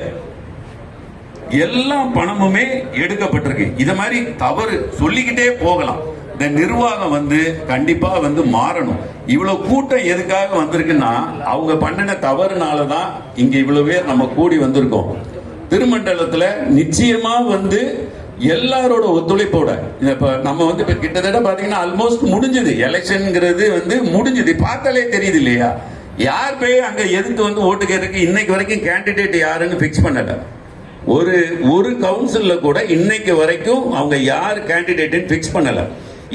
எல்லா பணமுமே எடுக்கப்பட்டிருக்கு. இத மாதிரி தவறு சொல்லிக்கிட்டே போகலாம். இந்த நிர்வாகம் வந்து கண்டிப்பா வந்து மாறணும். இவ்வளவு கூட்டம் எதுக்காக வந்திருக்குன்னா, அவங்க பண்ணின தவறுனாலதான் இங்க இவ்வளவு பேர் நம்ம கூடி வந்திருக்கோம். திருமண்டலத்துல நிச்சயமா வந்து எல்லாரோட ஒத்துழைப்போட இப்ப நம்ம வந்து இப்ப கிட்டத்தட்ட பாத்தீங்கன்னா ஆல்மோஸ்ட் முடிஞ்சது. எலெக்ஷன்ங்கிறது வந்து முடிஞ்சது, பார்த்தாலே தெரியுது இல்லையா. யார் போய் அங்க எதிர்த்து வந்து ஓட்டு கேட்கறதுக்கு இன்னைக்கு வரைக்கும் கேண்டிடேட் யாருன்னு பிக்ஸ் பண்ணல. ஒரு கவுன்சில்ல கூட இன்னைக்கு வரைக்கும் அவங்க யார் கேண்டிடேட் பிக்ஸ் பண்ணல.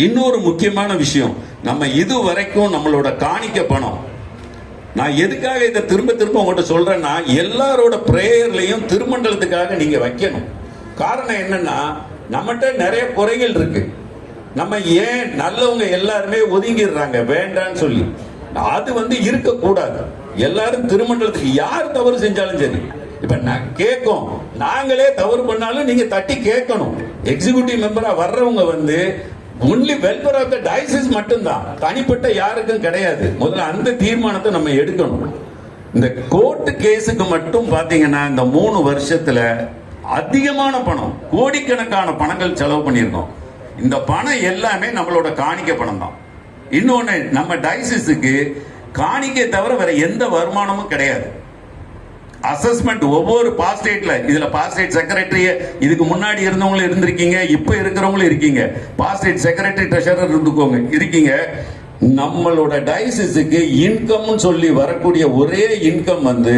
இன்னொரு முக்கியமான விஷயம், நம்ம இது வரைக்கும் நம்மளோட காணிக்க பணம், நான் எதுக்காக இதை திரும்ப உங்கள்கிட்ட சொல்றேன்னா, எல்லாரோட பிரேயர்லையும் திருமண்டலத்துக்காக நீங்க வைக்கணும். காரணம் என்னன்னா, நம்மகிட்ட நிறைய குறைகள் இருக்கு. நம்ம ஏன் நல்லவங்க எல்லாருமே ஒதுங்கிடுறாங்க வேண்டான்னு சொல்லி, அது வந்து இருக்கக்கூடாது. எல்லாரும் திருமண்டலத்துக்கு யார் தவறு செஞ்சாலும் சரி, இப்ப நான் கேட்கும், நாங்களே தவறு பண்ணாலும் நீங்க தட்டி கேட்கணும். எக்ஸிகியூட்டிவ் மெம்பரா வர்றவங்க வந்து only welfare of the diocese மட்டும்தான், தனிப்பட்ட யாருக்கும் கிடையாது. முதல்ல அந்த தீர்மானத்தை நம்ம எடுக்கணும். இந்த கோர்ட் கேஸுக்கு மட்டும் பாத்தீங்கன்னா இந்த 3 வருஷத்துல அதிகமான பணம், கோடிக்கணக்கான பணங்கள் செலவு பண்ணியிருக்கோம். இந்த பணம் எல்லாமே நம்மளோட காணிக்க பணம் தான். இன்னொன்னு, நம்ம டயசிஸுக்கு காணிக்கை தவிர வேற எந்த வருமானமும் கிடையாது. அசஸ்மெண்ட் ஒவ்வொரு பாஸ்டேட்ல, இதுல பாஸ்டேட் செக்ரட்டரி இதுக்கு முன்னாடி இருந்தவங்களும் இருந்திருக்கீங்க, இப்ப இருக்கிறவங்களும் இருக்கீங்க. பாஸ்டேட் செக்ரட்டரி ட்ரெஷரர் இருந்துக்கோங்க இருக்கீங்க. நம்மளோட டயசிஸுக்கு இன்கம் சொல்லி வரக்கூடிய ஒரே இன்கம் வந்து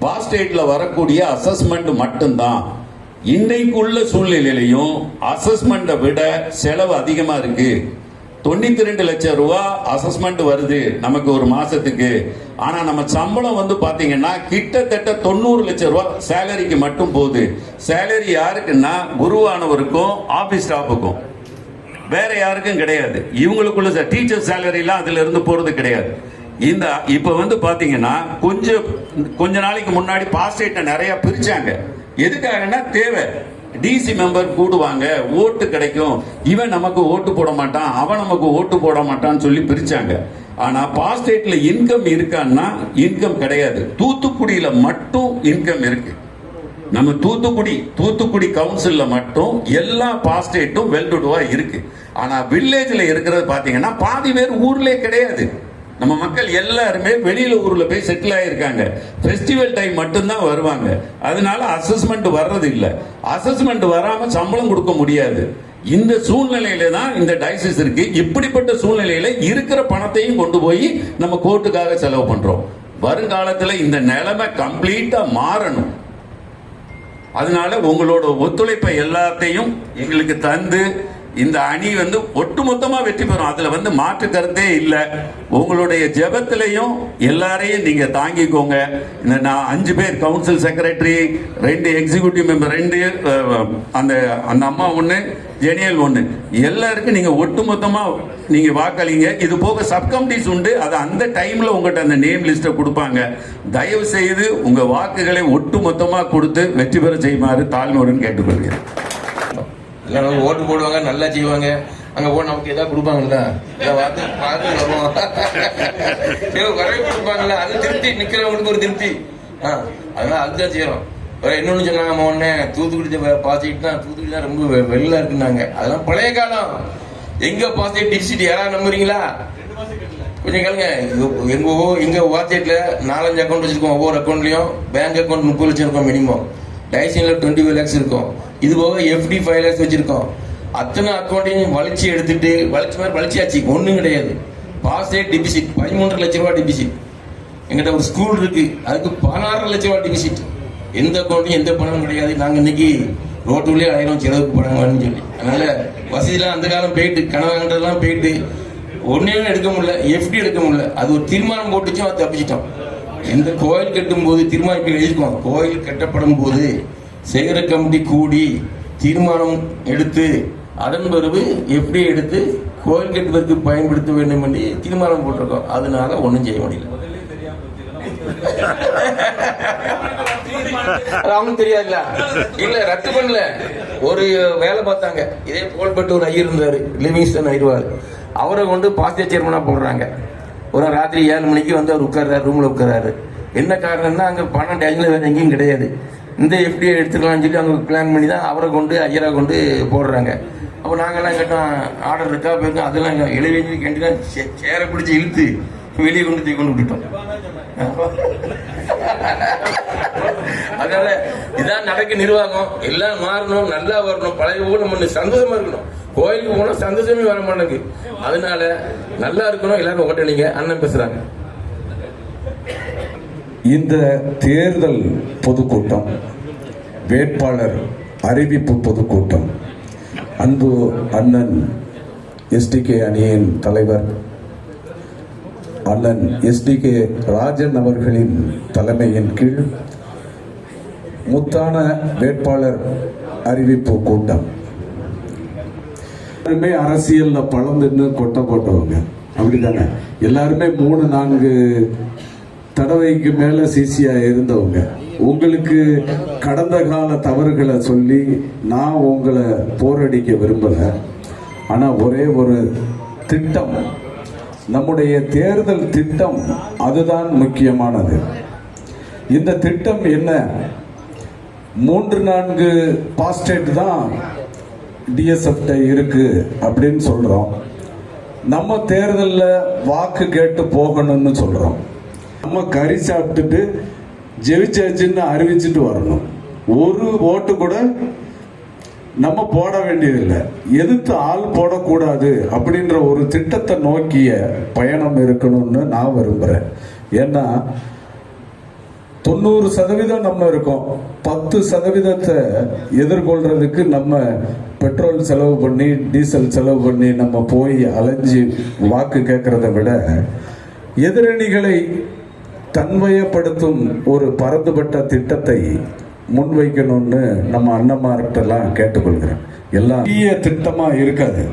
பாஸ்டேட்ல வரக்கூடிய அசஸ்மெண்ட் மட்டும்தான். இன்னைக்குள்ள சூழ்நிலையிலையும் அசஸ்மெண்ட்டை விட செலவு அதிகமா இருக்கு. 92 லட்சம் ரூபாய் அசஸ்மெண்ட் வருது நமக்கு ஒரு மாசத்துக்கு. ஆனா நம்ம சம்பளம் வந்து பாத்தீங்கன்னா கிட்டத்தட்ட 90 லட்சம் ரூபாய் சேலரிக்கு மட்டும் போகுது. சேலரி யாருக்குன்னா குருவானவருக்கும் ஆபீஸ் ஸ்டாஃபுக்கும், வேற யாருக்கும் கிடையாது. இவங்களுக்குள்ள டீச்சர் சேலரி எல்லாம் அதுல இருந்து போறது கிடையாது. இந்த இப்ப வந்து பாத்தீங்கன்னா கொஞ்ச நாளைக்கு முன்னாடி பாஸ்டேட்டை நிறைய பிரிச்சாங்க. எதுக்காகன்னா தேவை, டிசி மெம்பர் கூடுவாங்க, ஓட்டு கிடைக்கும், இவன் நமக்கு ஓட்டு போட மாட்டான், அவன் நமக்கு ஓட்டு போட மாட்டான்னு சொல்லி பிரிச்சாங்க. ஆனா பாஸ்டேட்ல இன்கம் இருக்கான்னா இன்கம் கிடையாது. தூத்துக்குடியில மட்டும் இன்கம் இருக்கு. நம்ம தூத்துக்குடி கவுன்சில்ல மட்டும் எல்லா பாஸ்டேட்டும் வெல்டுவா இருக்கு. ஆனா வில்லேஜ்ல இருக்கிறது பாத்தீங்கன்னா பாதி பேர் ஊர்லயே கிடையாது. நம்ம மக்கள் எல்லாருமே வெளியில ஊர்ல போய் செட்டில் ஆயிருக்காங்க. ஃபெஸ்டிவல் டைம் மட்டும்தான் வருவாங்க. அதனால அசஸ்மெண்ட் வர்றது இல்ல. அசஸ்மெண்ட் வராம சம்பளம் கொடுக்க முடியாது. இந்த சூழ்நிலையில தான் இந்த டயசிஸ் இருக்கு. இப்படிப்பட்ட சூழ்நிலையில இருக்கிற பணத்தையும் கொண்டு போய் நம்ம கோர்ட்டுக்காக செலவு பண்றோம். வருங்காலத்துல இந்த நிலைமை கம்ப்ளீட்டா மாறணும். அதனால உங்களோட ஒத்துழைப்பை எல்லாத்தையும் எங்களுக்கு தந்து இந்த அணி வந்து ஒட்டுமொத்தமா வெற்றி பெறும். அதுல வந்து மாற்று கருத்தே இல்லை. உங்களுடைய ஜெபத்திலையும் எல்லாரையும் நீங்க தாங்கிக்கோங்க. இந்த நான் 5 பேர் கவுன்சில் செக்ரட்டரி, 2 எக்ஸிகியூட்டிவ் மெம்பர், 2 அந்த அம்மா 1, ஜெனியல் 1, எல்லாருக்கும் நீங்க ஒட்டுமொத்தமா நீங்க வாக்களிங்க. இது போக சப்கமிட்டிஸ் உண்டு, அது அந்த டைம்ல உங்கள்கிட்ட அந்த நேம் லிஸ்ட்டை கொடுப்பாங்க. தயவு செய்து உங்க வாக்குகளை ஒட்டுமொத்தமா கொடுத்து வெற்றி பெற செய்யுமாறு தாழ்மையுடன் கேட்டுக்கொள்கிறேன். எல்லாம் ஓட்டு போடுவாங்க, நல்லா செய்வாங்க, அங்க போய் நமக்கு ஏதாவது கொடுப்பாங்கல்ல, வரவே கொடுப்பாங்கல்ல, அது திருப்தி, நிக்கிறவங்களுக்கு ஒரு திருப்தி. அதனால அதுதான் செய்யறோம். இன்னொன்னு சொன்னாங்க, உடனே தூத்துக்குடி பாசிட்டு தான், தூத்துக்குடி தான் ரொம்ப வெள்ளா இருக்குன்னாங்க. அதெல்லாம் பழைய காலம். எங்க பாசிட்டிவ் டிசிட்டி யாராவது நம்புறீங்களா? கொஞ்சம் கேளுங்க. எங்க வாட்செட்ல 4-5 அக்கௌண்ட் வச்சிருக்கோம். ஒவ்வொரு அக்கௌண்ட்லயும் பேங்க் அக்கௌண்ட் 30 லட்சம் இருக்கும் மினிமம். டைசன்ல 25 lakhs இருக்கும். இது போக FD 5 lakhs வச்சிருக்கோம். அத்தனை அக்கௌண்ட்டையும் வலிச்சு எடுத்துட்டு வலிச்சாச்சு. ஒன்றும் கிடையாது. பாஸ்டேட் டிபிசிட் 13 லட்சம் ரூபாய் டிபிசிட். எங்கிட்ட ஒரு ஸ்கூல் இருக்கு, அதுக்கு 16 லட்சம் ரூபாய் டிபிசிட். எந்த அக்கௌண்ட்டும் எந்த பணமும் கிடையாது. நாங்கள் இன்னைக்கு ரோட்டுக்குள்ளே அலையிறோம் செலவுக்கு பணம்னு சொல்லி. அதனால வசதியெல்லாம் அந்த காலம் போயிட்டு, கனவாங்கன்றதெல்லாம் போயிட்டு ஒன்றையும் எடுக்க முடியல, FD எடுக்க முடியல. அது ஒரு தீர்மானம் போட்டுச்சும் அதை தப்பிச்சிட்டோம். இந்த கோயில் கட்டும் போது தீர்மானம் இப்போ எழுதிருக்கோம். கோயில் கட்டப்படும் போது சேகர கமிட்டி கூடி தீர்மானம் எடுத்து அதன் பிறகு FD எடுத்து கோயில் கட்டுவதற்கு பயன்படுத்த வேண்டும் என்று தீர்மானம் போட்டிருக்கோம். அதனால ஒன்றும் செய்ய முடியல. அவனும் தெரியாதுல்ல. இல்ல ரத்து பண்ணல. ஒரு வேலை பார்த்தாங்க. இதே புகழ்பெற்ற ஒரு ஐயர் இருந்தாரு, லிவிங்ஸ்டன் ஐயர்வாள். அவரை கொண்டு பாஸ்டர் சேர்மனா போடுறாங்க. ஒரு ராத்திரி 7 மணிக்கு வந்து அவர் உட்கார்றாரு, ரூம்ல உட்காராரு. என்ன காரணம்னா அங்க பணம் டேஜ்ல வேற எங்கேயும் கிடையாது. இந்த FD எடுத்துக்கலாம்னு சொல்லி அவங்க பிளான் பண்ணி தான் அவரை கொண்டு ஐயரா கொண்டு போடுறாங்க. அப்போ நாங்கெல்லாம் கேட்டோம், ஆர்டர் இருக்கா போயிருக்கோம். அதெல்லாம் எழுதி கேட்டு சேரை பிடிச்சி இழுத்து வெளியே கொண்டு தூக்கி கொண்டு விட்டுட்டோம். அதனால இதான் நடக்க நிர்வாகம். எல்லாம் மாறணும், நல்லா வரணும், பழைய போல நம்ம சந்தோஷமா இருக்கணும். கோயிலுக்கு போனா சந்தோஷமே வர மாட்டேங்குது. அதனால நல்லா இருக்கணும். எல்லாரும் ஓட்டணிங்க. அண்ணன் பேசுறாங்க. இந்த தேர்தல் பொதுக்கூட்டம், வேட்பாளர் அறிவிப்பு பொதுக்கூட்டம், அன்பு அண்ணன் SDK அணியின் தலைவர் அண்ணன் SDK ராஜன் அவர்களின் தலைமையின் கீழ் முத்தான வேட்பாளர் அறிவிப்பு கூட்டம். எல்லாருமே அரசியல்ல பழந்துன்னு கொட்டை போட்டவங்க, அப்படித்தானே? எல்லாருமே 3-4 தடவைக்கு மேல சிசியா இருந்தவங்க. உங்களுக்கு கடந்த கால தவறுகளை சொல்லி நான் உங்களை போரடிக்க விரும்பல. ஆனா ஒரே ஒரு திட்டம், நம்முடைய தேர்தல் திட்டம், அதுதான் முக்கியமானது. இந்த திட்டம் என்ன? 3-4 பாஸ்டேட் தான் DSF இருக்கு அப்படின்னு சொல்றோம். நம்ம தேர்தலில் வாக்கு கேட்டு போகணும்னு சொல்றோம். நம்ம கறி சாப்பிட்டுட்டு ஜெயிச்சாச்சுன்னு அறிவிச்சுட்டு வரணும். ஒரு ஓட்டு கூட நம்ம போட வேண்டியதில்லை. எதிர்த்து ஆள் போடக்கூடாது அப்படின்ற ஒரு திட்டத்தை நோக்கிய பயணம் இருக்கணும்னு நான் விரும்புறேன். ஏன்னா 90% நம்ம இருக்கோம். 10% எதிர்கொள்றதுக்கு நம்ம பெட்ரோல் செலவு பண்ணி, டீசல் செலவு பண்ணி நம்ம போய் அலைஞ்சி வாக்கு கேட்கறத விட எதிரணிகளை தன்வயப்படுத்தும் ஒரு பரந்துபட்ட திட்டத்தை முன்வைக்கணும்னு நம்ம அண்ணன்மார்கிட்டலாம் கேட்டுக்கொள்கிறேன். எல்லாம் பெரிய திட்டமா இருக்காது.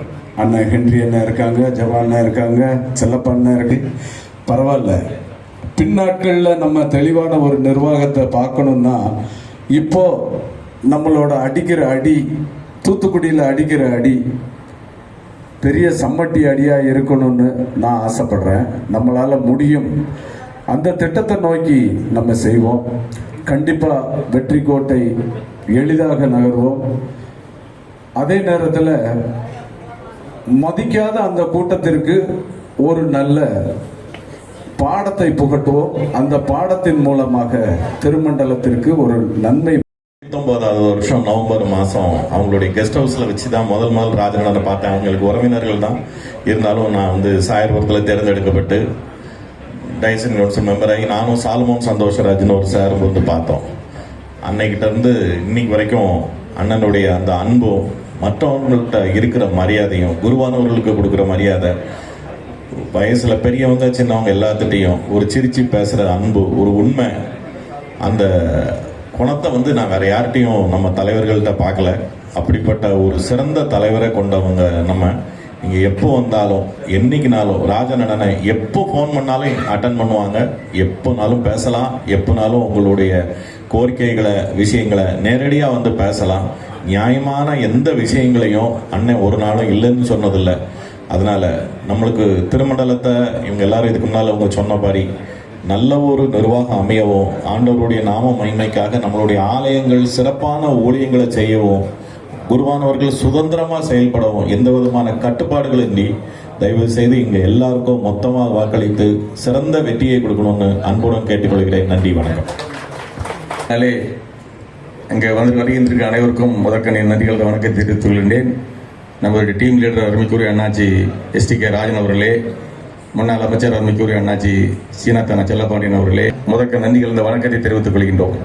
அண்ணன் ஹென்றி அண்ணன் இருக்காங்க, ஜவான் இருக்காங்க, செல்லப்பா அண்ணன் இருக்கு, பரவாயில்ல. பின்னாட்களில் நம்ம தெளிவான ஒரு நிர்வாகத்தை பார்க்கணும்னா, இப்போ நம்மளோட அடிக்கிற அடி, தூத்துக்குடியில் அடிக்கிற அடி பெரிய சம்மட்டி அடியா இருக்கணும்னு நான் ஆசைப்படுறேன். நம்மளால முடியும். அந்த திட்டத்தை நோக்கி நம்ம செய்வோம். கண்டிப்பா வெற்றி கோட்டை எளிதாக நகர்வோம். அதே நேரத்தில் மதிக்காத அந்த கூட்டத்திற்கு ஒரு நல்ல பாடத்தை புகட்டுவோம். அந்த பாடத்தின் மூலமாக திருமண்டலத்திற்கு ஒரு நன்மை. 19வது வருஷம் நவம்பர் மாதம் அவங்களுடைய கெஸ்ட் ஹவுஸில் வச்சு தான் முதல் ராஜனனை பார்த்தேன். அவங்களுக்கு உறவினர்கள் தான் இருந்தாலும் நான் வந்து சாயர்புரத்தில் தேர்ந்தெடுக்கப்பட்டு டைசன் கவுன்சில் மெம்பர் ஆகி நானும் சாலமோன் சந்தோஷராஜன் ஒரு சார் வந்து பார்த்தோம். அன்னைக்கிட்ட இருந்து இன்னைக்கு வரைக்கும் அண்ணனுடைய அந்த அன்பும் மற்றவங்கள்ட்ட இருக்கிற மரியாதையும், குருவானவர்களுக்கு கொடுக்குற மரியாதை, வயசில் பெரியவங்க சின்னவங்க எல்லாத்துட்டையும் ஒரு சிரிச்சு பேசுகிற அன்பு, ஒரு உண்மை, அந்த குணத்தை வந்து நான் வேற யார்கிட்டையும் நம்ம தலைவர்கள்ட்ட பார்க்கல. அப்படிப்பட்ட ஒரு சிறந்த தலைவரை கொண்டவங்க நம்ம. நீங்கள் எப்போ வந்தாலும் என்னைக்குனாலும் ராஜனடனை எப்போ ஃபோன் பண்ணாலும் அட்டன் பண்ணுவாங்க. எப்போனாலும் பேசலாம். எப்போனாலும் உங்களுடைய கோரிக்கைகளை விஷயங்களை நேரடியாக வந்து பேசலாம். நியாயமான எந்த விஷயங்களையும் அண்ணன் ஒரு நாளும் இல்லைன்னு சொன்னதில்லை. அதனால நம்மளுக்கு திருமண்டலத்தை இவங்க எல்லாரும் இதுக்கு முன்னால் அவங்க சொன்னபடி நல்ல ஒரு நிர்வாகம் அமையவும், ஆண்டவருடைய நாம மகிமைக்காக நம்மளுடைய ஆலயங்கள் சிறப்பான ஊழியங்களை செய்யவும், குருவானவர்கள் சுதந்திரமாக செயல்படவும், எந்த விதமான கட்டுப்பாடுகளின்றி தயவு செய்து இங்க எல்லாருக்கும் மொத்தமாக வாக்களித்து சிறந்த வெற்றியை கொடுக்கணும்னு அன்புடன் கேட்டுக்கொள்கிறேன். நன்றி, வணக்கம். அதனாலே இங்கே வருகின்ற அனைவருக்கும் முதற்கண் நன்றிகள் வணக்கத்தை தெரிவித்துக் கொள்கின்றேன். நம்மளுடைய டீம் லீடர் அருமைக்குரிய அண்ணாச்சி STK ராஜன் அவர்களே, முன்னாள் அமைச்சர் அருமைக்குரிய அண்ணாச்சி சீனாத்தான செல்லப்பாண்டியன் அவர்களே, முதற்க நன்றிகள் இந்த வணக்கத்தை தெரிவித்துக் கொள்கின்றோம்.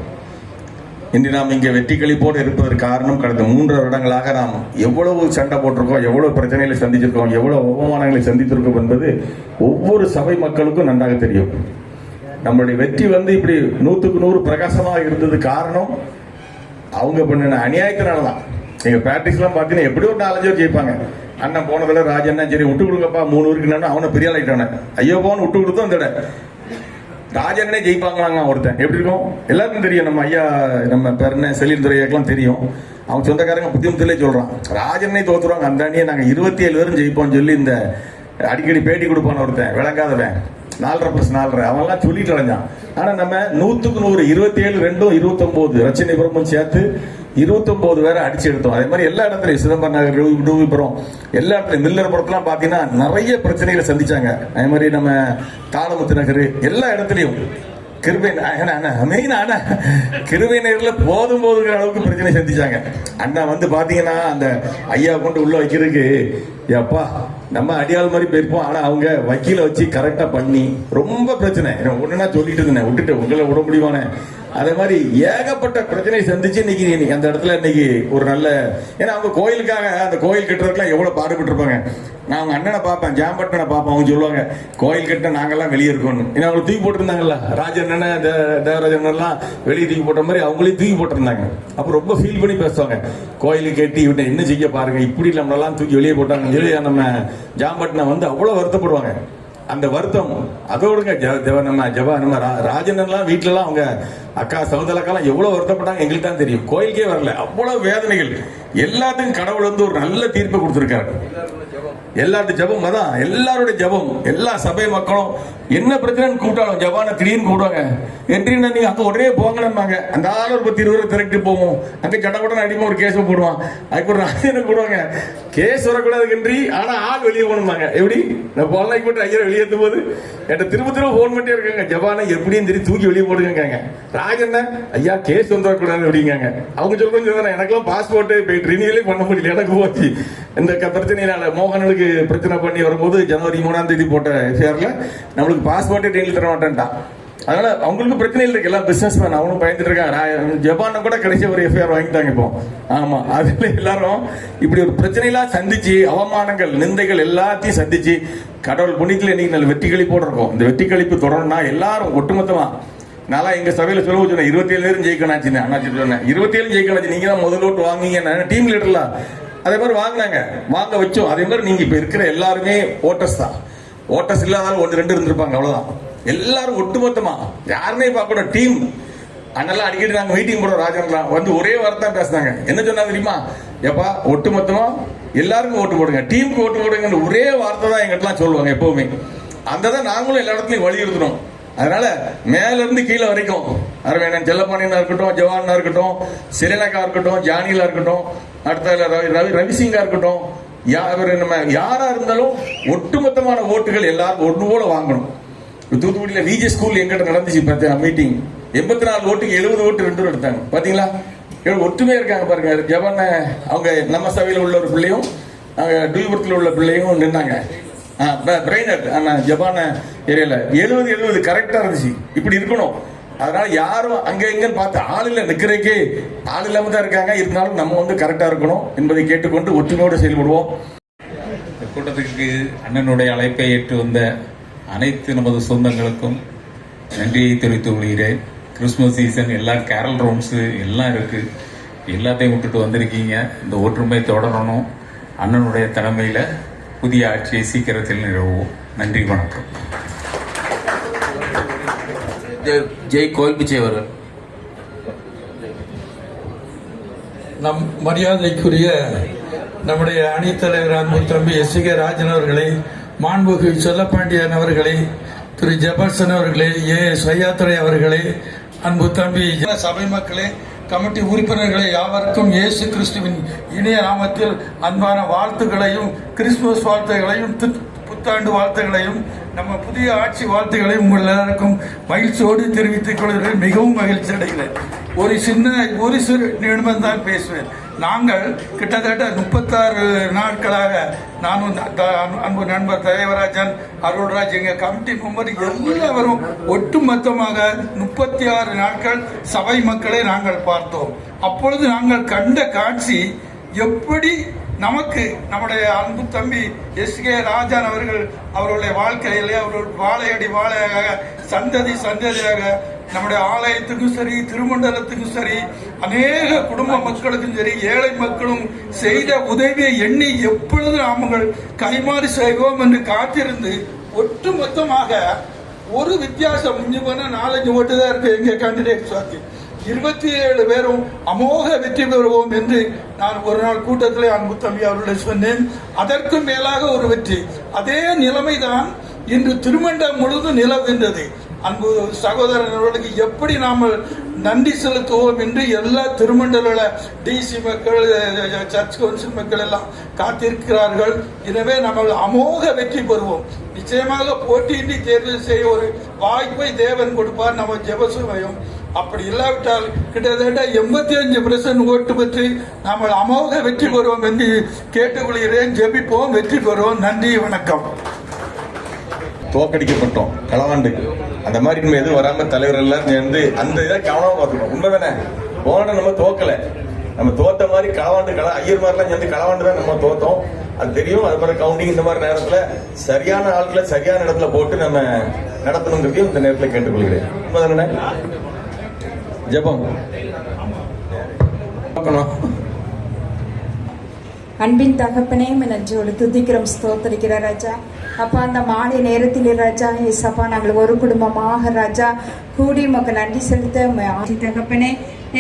இன்று நாம் இங்கே வெற்றி களிப்போடு இருப்பதற்கு காரணம், கடந்த 3 வருடங்களாக நாம் எவ்வளவு சண்டை போட்டிருக்கோம், எவ்வளவு பிரச்சனைகளை சந்திச்சிருக்கோம், எவ்வளவு அவமானங்களை சந்தித்திருக்கோம் என்பது ஒவ்வொரு சபை மக்களுக்கும் நன்றாக தெரியும். நம்மளுடைய வெற்றி இப்படி 100க்கு 100 பிரகாசமாக இருந்தது காரணம் அவங்க பண்ணின அநியாயத்தினாலதான். எங்க பிராக்டிஸ்லாம் பார்த்தீங்கன்னா எப்படியோ 4-5 பேர் ஜெயிப்பாங்க. அண்ணன் போனதுல ராஜண்ணா சரி விட்டு கொடுங்கப்பா 3 ஊருக்கு அவனை பெரிய ஆள் ஆயிட்டானே, ஐயோ போன்னு விட்டு கொடுத்தோம். அந்த ராஜண்ணே ஜெயிப்பாங்களாங்க ஒருத்தன். எப்படி இருக்கும் எல்லாருக்கும் தெரியும். நம்ம ஐயா நம்ம பேரன செலிந்துரையாக்கெல்லாம் தெரியும். அவங்க சொந்தக்காரங்க புத்திமத்திலே சொல்றான், ராஜண்ணே தோத்துருவாங்க, அந்த அணியை நாங்கள் 27 பேரும் ஜெயிப்போம்னு சொல்லி இந்த அடிக்கடி பேட்டி கொடுப்பான ஒருத்தன் விளங்காதவன் 4.5+4 அவன்லாம் சொல்லிட்டு அடைஞ்சான். ஆனா நம்ம 100க்கு 100 27 2 29 ரச்சனைபுரமும் சேர்த்து 29 பேரை அடிச்சு எடுத்தோம். அதே மாதிரி எல்லா இடத்துலையும் சிதம்பரம் நகர், ரூபிபுரம், எல்லா இடத்துலையும் மில்லர்புரத்துலாம் பார்த்தீங்கன்னா நிறைய பிரச்சனைகளை சந்திச்சாங்க. அதே மாதிரி நம்ம தாளமுத்து நகர், எல்லா இடத்துலையும் கிருபை கிருபை நகரில் போதுங்கிற அளவுக்கு பிரச்சனை சந்திச்சாங்க. அண்ணா பாத்தீங்கன்னா அந்த ஐயா கொண்டு உள்ள வைக்கிறதுக்கு எப்பா நம்ம அடியாள் மாதிரி போயிருப்போம். ஆனா அவங்க வக்கீல வச்சு கரெக்டா பண்ணி ரொம்ப பிரச்சனை ஒண்ணுன்னா சொல்லிட்டு இருந்தேன், விட்டுட்டு உங்களை விட முடியுமானே. அதே மாதிரி ஏகப்பட்ட பிரச்சனை சந்திச்சு இன்னைக்கு அந்த இடத்துல இன்னைக்கு ஒரு நல்ல, ஏன்னா அவங்க கோயிலுக்காக அந்த கோயில் கட்டுறதுக்குலாம் எவ்வளவு பாடுபட்டு இருப்பாங்க. நான் அவங்க அண்ணனை பார்ப்பேன், ஜாம்பட்டனை பார்ப்பேன். அவங்க சொல்லுவாங்க கோயில் கட்ட நாங்கெல்லாம் வெளியே இருக்கோம்னு. ஏன்னா அவங்க தூக்கி போட்டுருந்தாங்கல்ல, ராஜண்ணன தேவராஜன் எல்லாம் வெளியே தூக்கி போட்ட மாதிரி அவங்களையும் தூக்கி போட்டிருந்தாங்க. அப்ப ரொம்ப ஃபீல் பண்ணி பேசுவாங்க, கோயிலுக்கு கட்டி இவனை என்ன செய்ய பாருங்க, இப்படி நம்மளெல்லாம் தூக்கி வெளியே போட்டாங்க. நம்ம ஜாம்பட்டனை அவ்வளவு வருத்தப்படுவாங்க. அந்த வருத்தம் அதோடுங்க நம்ம ராஜனெல்லாம் வீட்டுலலாம் அவங்க அக்கா சகோதரக்காலாம் எவ்வளவு வருத்தப்பட்டாங்க எங்களுக்கு தான் தெரியும். கோயிலுக்கே வரல, அவ்வளவு வேதனைகள். எல்லாத்துக்கும் கடவுள் ஒரு நல்ல தீர்ப்பு கொடுத்திருக்காரு. எல்லாருடைய ஜபம் அதான், எல்லாருடைய ஜபம். எல்லா சபை மக்களும் என்ன பிரச்சனைன்னு கூப்பிட்டாலும் ஜபான திடீர்னு கூப்பிடுவாங்க. என்றீங்கன்னா நீங்க அங்க உடனே போங்கன்னாங்க. அந்த ஆள் ஒரு 10-20 திரட்டி போவோம். அந்த கடவுடன் அடிமை ஒரு கேஸ் போடுவான். அதுக்கு ஒரு ராஜனை கூடுவாங்க, கேஸ் வரக்கூடாதுன்றி ஆனா ஆள் வெளியே போகணுமாங்க. எப்படி நான் போனாய்க்கு போட்டு ஐயரை வெளியேற்றும் போது என்கிட்ட திரும்ப போன் பண்ணிட்டே இருக்காங்க, ஜபானை எப்படியும் தெரியும் தூக்கி வெளியே போடுங்க. ராஜண்ண ஐயா கேஸ் வந்துடக்கூடாது அப்படிங்காங்க. அவங்க சொல்றது எனக்கெல்லாம் பாஸ்போர்ட் போயிட்டு ரினியூவலே பண்ண முடியல, எனக்கு போச்சு இந்த பிரச்சனையினால. மோகனுக்கு பிரச்சனை பண்ணி வரும்போது ஜனவரி 3ஆம் தேதி போட்ட எஃப்ஐஆர்ல நம்மளுக்கு பாஸ்போர்ட்டே டெய்லி தர மாட்டேன்ட்டான். அதனால அவங்களுக்கு பிரச்சனை இருக்கு. எல்லாம் பிசினஸ் மேன் அவனும் பயந்துட்டு இருக்காங்க. ஜப்பான கூட கடைசி ஒரு எஃப்ஐஆர் வாங்கிட்டாங்க இப்போ. ஆமா, அதுல எல்லாரும் இப்படி ஒரு பிரச்சனைலாம் சந்திச்சு அவமானங்கள் நிந்தைகள் எல்லாத்தையும் சந்திச்சு கடவுள் புண்ணியத்தில் இன்னைக்கு நல்ல வெற்றி கழிப்போடு இருக்கும். இந்த வெற்றி கழிப்பு தொடரணும்னா எல்லாரும் ஒட்டுமொத்தமா, நான் எங்க சபையில சொல்ல சொன்னேன் 27 பேரும் ஜெயிக்கணாச்சு. அண்ணாச்சி சொன்னேன் 27 ஜெயிக்கணாச்சு, நீங்க தான் முதல் ஓட்டு வாங்குங்க. டீம் லீடர்லாம் அதே மாதிரி வாங்கினாங்க, வாங்க வச்சோம். அதே மாதிரி நீங்க இப்ப இருக்கிற எல்லாருமே ஓட்டர்ஸ் தான். ஓட்டர்ஸ் இல்லாதாலும் 1-2 இருந்திருப்பாங்க, அவ்வளவுதான். எல்லாரும் ஒட்டுமொத்தமா யாருமே பார்க்க டீம் அண்ணெல்லாம் அடிக்கடி நாங்க மீட்டிங் போடுறோம். ராஜன்லாம் ஒரே வார்த்தை பேசினாங்க. என்ன சொன்னாங்க தெரியுமா, எப்பா ஒட்டுமொத்தமா எல்லாருக்கும் ஓட்டு போடுங்க, டீமுக்கு ஓட்டு போடுங்க, ஒரே வார்த்தை தான் எங்கிட்டலாம் சொல்லுவாங்க எப்பவுமே. அந்த தான் நாங்களும் எல்லா இடத்துலையும் வலியுறுத்தணும். அதனால மேல இருந்து கீழே வரைக்கும் அரவேணன் செல்லப்பாண்டியனா இருக்கட்டும், ஜவானா இருக்கட்டும், சிலனக்கா இருக்கட்டும், ஜானிலா இருக்கட்டும், அடுத்த ரவிசிங்கா இருக்கட்டும், நம்ம யாரா இருந்தாலும் ஒட்டுமொத்தமான ஓட்டுகள் எல்லாரும் ஒன்று போல வாங்கணும். தூத்துக்குடியில விஜே ஸ்கூல் எங்கிட்ட நடந்துச்சு மீட்டிங். 84 ஓட்டுக்கு 70 ஓட்டு 2 எடுத்தாங்க. பாத்தீங்களா, ஒற்றுமையா இருக்காங்க பாருங்க. ஜவான அவங்க நம்ம சபையில உள்ள ஒரு பிள்ளையும் டூல்புரத்தில் உள்ள பிள்ளையும் நின்னாங்க. ஜப்பான ஏரியால 70 கரெக்டா இருந்துச்சு. இப்படி இருக்கணும். அதனால யாரும் அங்க எங்கன்னு பார்த்து ஆள் இல்ல, நிக்கிறதுக்கே ஆள் இல்லாம தான் இருக்காங்க. இருந்தாலும் நம்ம கரெக்டா இருக்கணும் என்பதை கேட்டுக்கொண்டு ஒற்றுமையோடு செயல்படுவோம். கூட்டத்துக்கு அண்ணனுடைய அழைப்பை ஏற்று வந்த அனைத்து நமது சொந்தங்களுக்கும் நன்றியை தெரிவித்துக் கொள்கிறேன். கிறிஸ்துமஸ் சீசன், எல்லாம் கேரல் ரவுண்ட்ஸு எல்லாம் இருக்கு. எல்லாத்தையும் விட்டுட்டு வந்திருக்கீங்க. இந்த ஒற்றுமை தொடரணும். அண்ணனுடைய தலைமையில புதிய ஆட்சியை சீக்கிரத்தில் நிறுவுவோம். நன்றி, வணக்கம். ஜெய் கோயில் பிச்சை அவர்கள். நம் மரியாதைக்குரிய நம்முடைய அணித்தலைவர் அன்பு தம்பி SK ராஜன் அவர்களை, மாண்புகு செல்லப்பாண்டியன் அவர்களை, திரு ஜெபர்சன் அவர்களே, ஐயாத்துறை அவர்களே, அன்பு தம்பி சபை மக்களே, கமிட்டி உறுப்பினர்களை யாவருக்கும் இயேசு கிறிஸ்துவின் இணைய நாமத்தில் அன்பான வாழ்த்துக்களையும் கிறிஸ்துமஸ் வாழ்த்துக்களையும் புத்தாண்டு வாழ்த்துக்களையும் நம்ம புதிய ஆட்சி வாழ்த்துக்களையும் உங்கள் எல்லாருக்கும் மகிழ்ச்சியோடு தெரிவித்துக் கொள்கிறேன். மிகவும் மகிழ்ச்சி அடைகிறேன். ஒரு சிறு நிமிடம் தான் பேசுவேன். நாங்கள் கிட்டத்தட்ட 36 நாட்களாக நானும் அன்பு நண்பர் தேவராஜன், அருள்ராஜ், எங்கள் கமிட்டி மெம்பர் எல்லாரும் ஒட்டுமொத்தமாக 36 நாட்கள் சபை மக்களை நாங்கள் பார்த்தோம். அப்பொழுது நாங்கள் கண்ட காட்சி எப்படி நமக்கு நம்முடைய அன்பு தம்பி எஸ்கே ராஜன் அவர்கள் அவருடைய வாழ்க்கையிலே அவர்கள் வாழையடி வாழையாக சந்ததியாக நம்முடைய ஆலயத்துக்கும் சரி, திருமண்டலத்துக்கும் சரி, அநேக குடும்ப மக்களுக்கும் சரி, ஏழை மக்களும் செய்த உதவியை எண்ணி எப்பொழுது நாங்கள் கைமாறி செய்வோம் என்று காத்திருந்து ஒட்டுமொத்தமாக ஒரு வித்தியாசம் மிஞ்சி போன 4-5 ஓட்டு தான் இருக்கு எங்க கேண்டிடேட் சாத்தி 27 பேரும் அமோக வெற்றி பெறுவோம் என்று நான் ஒரு நாள் கூட்டத்திலே அன்பு தம்பி அவர்களை சொன்னேன். அதற்கு மேலாக ஒரு வெற்றி. அதே நிலைமைதான் இன்று திருமண்டலம் முழுவதும் நிலவுகின்றது. அன்பு சகோதரர்களுக்கு எப்படி நாம் நன்றி செலுத்துவோம் என்று எல்லா திருமண்டல டிசி மக்கள், சர்ச் கவுன்சில் மக்கள் எல்லாம் காத்திருக்கிறார்கள். எனவே நம்ம அமோக வெற்றி பெறுவோம். நிச்சயமாக போட்டியின்றி தேர்தல் செய்ய ஒரு வாய்ப்பை தேவன் கொடுப்பார். நம்ம ஜெபசுமையும் அப்படி இல்லாவிட்டால் கிட்டத்தட்ட 85% ஓட்டு பெற்று நாம் அமோக வெற்றி பெறுவோம் என்று கேட்டுக்கொள்கிறேன். ஜெபிப்போம், வெற்றி பெறுவோம். நன்றி, வணக்கம். தோக்கடிக்கப்பட்டோம் களவாண்டு அந்த மாதிரி நம்ம எதுவும் வராம தலைவர் எல்லாம் சேர்ந்து அந்த இதை கவனமா பார்த்துக்கணும். உண்மைதானே? போன நம்ம தோக்கல, நம்ம தோத்த மாதிரி களவாண்டு ஐயர் மாதிரிலாம் சேர்ந்து களவாண்டு தான் நம்ம தோத்தோம். அது தெரியும். அது மாதிரி கவுண்டிங் இந்த மாதிரி நேரத்துல சரியான ஆட்களை சரியான இடத்துல போட்டு நம்ம நடத்தணுங்கிறதையும் இந்த நேரத்தில் கேட்டுக்கொள்கிறேன். உண்மைதானே? ஜெபம். அன்பின் தகப்பனே, நன்றியோடு துதிக்கிறோம், ஸ்தோத்திரிக்கிற ராஜா. அப்பா, அந்த மாலை நேரத்தில் ராஜா ஏசப்பா நாங்கள் ஒரு குடும்பமாக ராஜா கூடி உமக்கு நன்றி செலுத்த தகப்பனே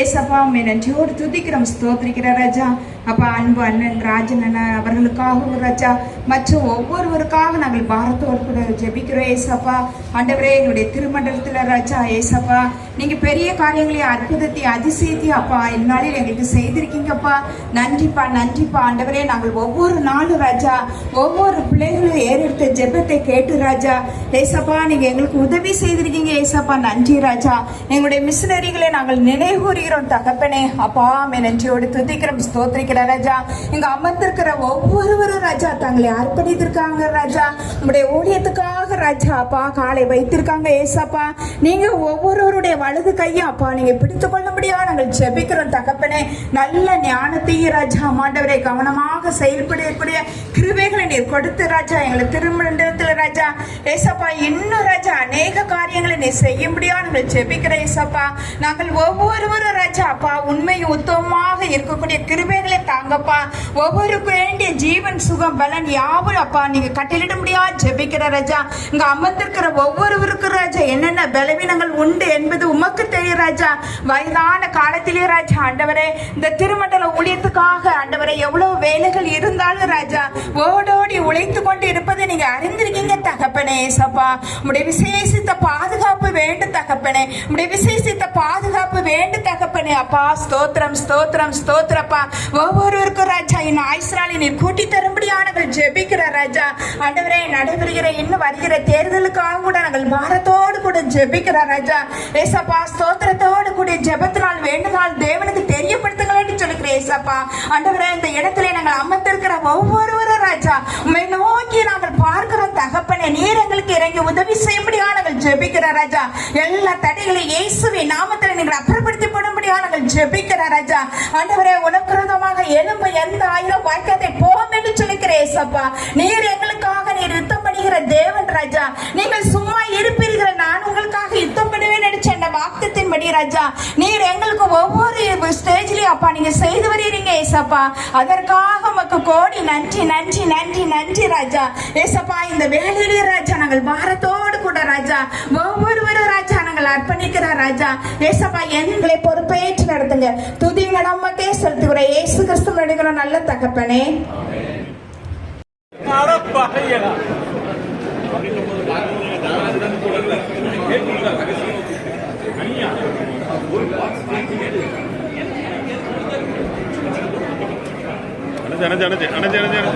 ஏசப்பா உண்மை நன்றியோடு துதிக்கிறோம், ஸ்தோத்திரிக்கிற ராஜா. அப்பா, அன்பு அண்ணன் ராஜன் அண்ணன் அவர்களுக்காகவும் ராஜா மற்றும் ஒவ்வொருவருக்காக நாங்கள் பாரத்தோடு கூட ஜெபிக்கிறோம் ஏசப்பா. ஆண்டவரே, என்னுடைய திருமண்டலத்தில் ராஜா ஏசப்பா நீங்க பெரிய காரியங்களையும் அற்புதத்தையும் அதிசயத்தையும் அப்பா இந்நாளில் எங்களுக்கு செய்திருக்கீங்கப்பா. நன்றிப்பா, நன்றிப்பா ஆண்டவரே. நாங்கள் ஒவ்வொரு நாளும் ராஜா ஒவ்வொரு பிள்ளைகளும் ஏறெடுத்த ஜெபத்தை கேட்டு ராஜா ஏசப்பா நீங்க எங்களுக்கு உதவி செய்திருக்கீங்க ஏசப்பா. நன்றி ராஜா. எங்களுடைய மிஷனரிகளை நாங்கள் நினைவுகிறோம் தகப்பனே. அப்பா நன்றியோடு துதிக்கிறோம், ஸ்தோத்திரிக்கிற ராஜா. இங்க அமர்ந்திருக்கிற ஒவ்வொருவரும் ராஜா தங்களை அர்ப்பணித்திருக்காங்க ராஜா. உங்களுடைய ஊழியத்துக்காக ராஜா அப்பா காலை வைத்திருக்காங்க ஏசப்பா. நீங்க ஒவ்வொருவருடைய வலது கையும் அப்பா நீங்க பிடித்துக் கொள்ள முடியாது நாங்கள் ஜெபிக்கிறோம் தகப்பனே. நல்ல ஞானத்தையும் ராஜா ஆண்டவரை கவனமாக செயல்படக்கூடிய கிருபைகளை நீர் கொடுத்து ராஜா எங்களை திருமண்டலத்தில் ராஜா ஏசப்பா இன்னும் ராஜா அநேக காரியங்களை நீ செய்ய முடியாது நாங்கள் ஜெபிக்கிற ஏசப்பா. நாங்கள் ஒவ்வொருவரும் ராஜா அப்பா உண்மையும் உத்தமமாக இருக்கக்கூடிய கிருபைகளை தாங்கப்பா. ஒவ்வொருக்கு வேண்டிய ஜீவன் சுகம் பலன் யாவும் அப்பா நீங்க கட்டளிட முடியாது ஜெபிக்கிற ராஜா. இங்க அமர்ந்திருக்கிற ஒவ்வொருவருக்கு ராஜா என்னென்ன பலவீனங்கள் உண்டு என்பது உமக்கு தெரியும் ராஜா. வயதான காலத்திலே ராஜா ஆண்டவரே இந்த திருமண்டல ஊழியத்துக்காக ஆண்டவரே எவ்வளவு வேலைகள் இருந்தாலும் ராஜா ஓடோடி உழைத்து கொண்டு இருப்பதை நீங்க அறிந்திருக்கீங்க தகப்பனே ஏசப்பா. உடைய விசேஷித்த பாதுகாப்பு வேண்டும் தகப்பனே. உடைய விசேஷித்த பாதுகாப்பு வேண்டும் தகப்பனே. அப்பா ஸ்தோத்திரம் ஸ்தோத்திரம் ஸ்தோத்திரப்பா. ஒவ்வொருவருக்கும் ராஜா இன்னும் ஆயுஷ்நாளை நீர் கூட்டி தரும்படியானவர்கள் ஜெபிக்கிற ராஜா ஆண்டவரே. நடைபெறுகிற இன்னும் வருகிற தேர்தலுக்காக கூட நாங்கள் பாரத்தோடு கூட ஜெபிக்கிற ராஜா ஏசப்பா. ஸ்தோத்திரத்தோடு கூட ஜெபத்தினால் வேண்டுமானால் தேவனுக்கு தெரியப்படுத்துங்கள் என்று சொல்லுகிறேன் ஏசப்பா. ஆண்டவரே இந்த இடத்துல நாங்கள் அமர்ந்திருக்கிற ஒவ்வொருவரும் ராஜா உண்மை நோக்கி நாங்கள் பார்க்கிறோம் தகப்பனே. நீர் எங்களுக்கு இறங்கி உதவி செய்யும்படியாக நாங்கள் ஜெபிக்கிற ராஜா. எல்லா தடைகளையும் இயேசுவின் நாமத்தில் நீங்கள் அப்புறப்படுத்தி போடும்படியாக நாங்கள் ஜெபிக்கிற ராஜா. ஆண்டவரே உனக்குரதமாக எலும்பு எந்த ஆயிரம் வாய்க்காதை போகும் என்று சொல்லுகிறேன் ஏசப்பா. நீர் எங்களுக்காக நீர் யுத்தம் பண்ணுகிற தேவன் ராஜா. நீங்கள் சும்மா இருப்பீர்கள், நான் உங்களுக்காக யுத்தம் பண்ணுவேன் என்று சொன்ன வாக்குத்தின்படி ராஜா நீர் எங்களுக்கு ஒவ்வொரு ஸ்டேஜ்லயும் அப்பா நீங்க செய்து வருகிறீங்க ஏசப்பா. அதற்காக உமக்கு கோடி நன்றி நன்றி நன்றி நன்றி ராஜா ஏசப்பா. இந்த வேலையிலே ராஜா நாங்கள் பாரத்தோடு கூட ராஜா ஒவ்வொருவரும் ராஜா நாங்கள் அர்ப்பணிக்கிற ராஜா ஏசப்பா. எங்களை பொறுப்பேற்று நடத்துங்க. துதிங்க நமக்கே செலுத்துகிற இயேசு கிறிஸ்து நடிக்கிற நல்ல தகப்பனே.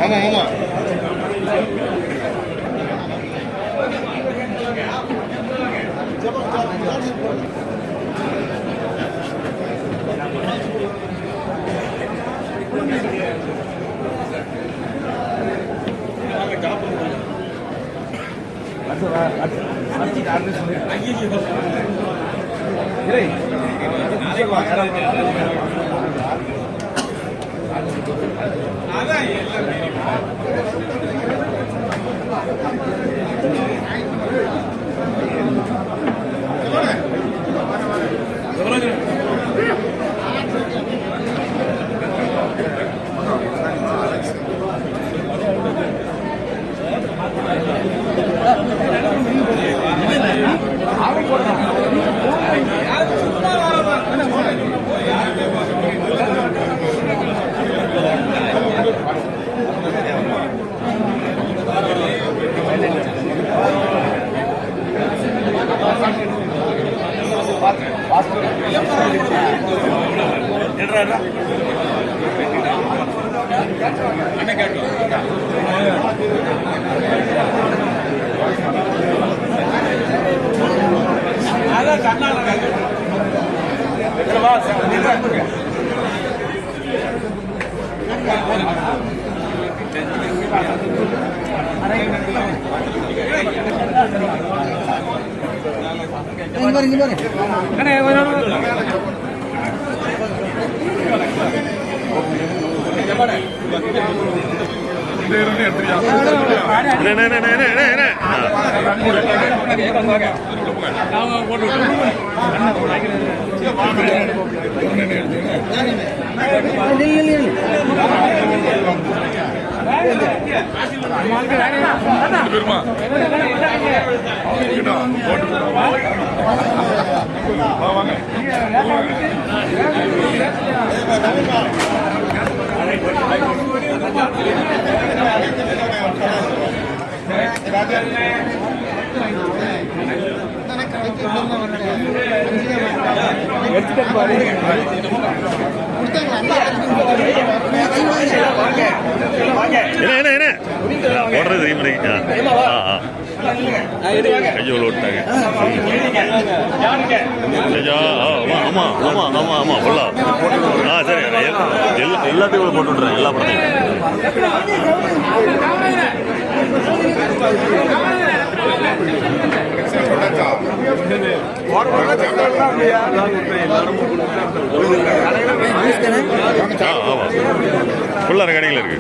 ஆமா ஆமா எல்லாத்தையும் போட்டு விட்டுறேன் எல்லா படத்தையும். ஃபுல்லா கடையில் இருக்கு.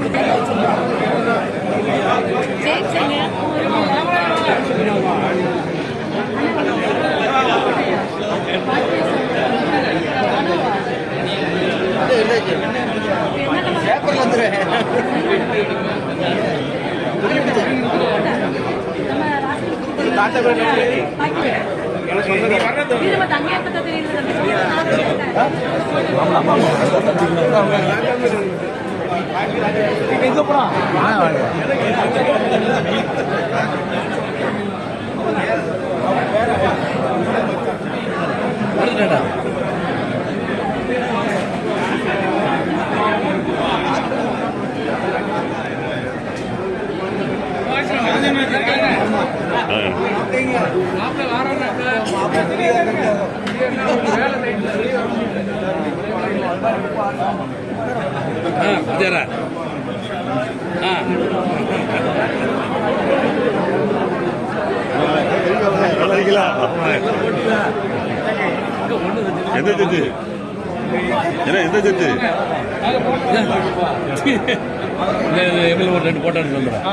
எந்த ஜட்ஜு எந்த ஜட்ஜு எங்களுக்கு ஒரு 2 போட்டோ வந்துடும்.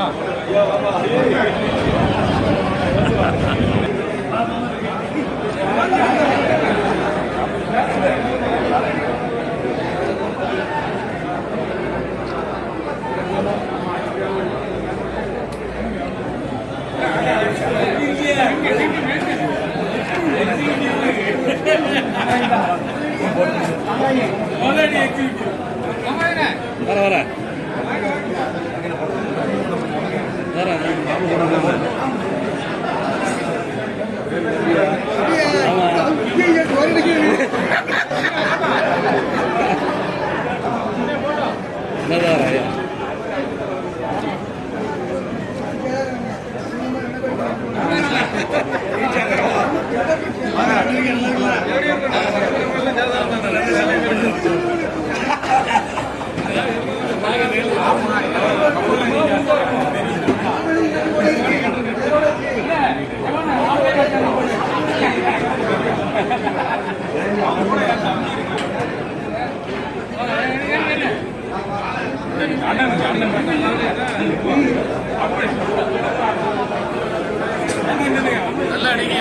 நல்லா அடிங்க.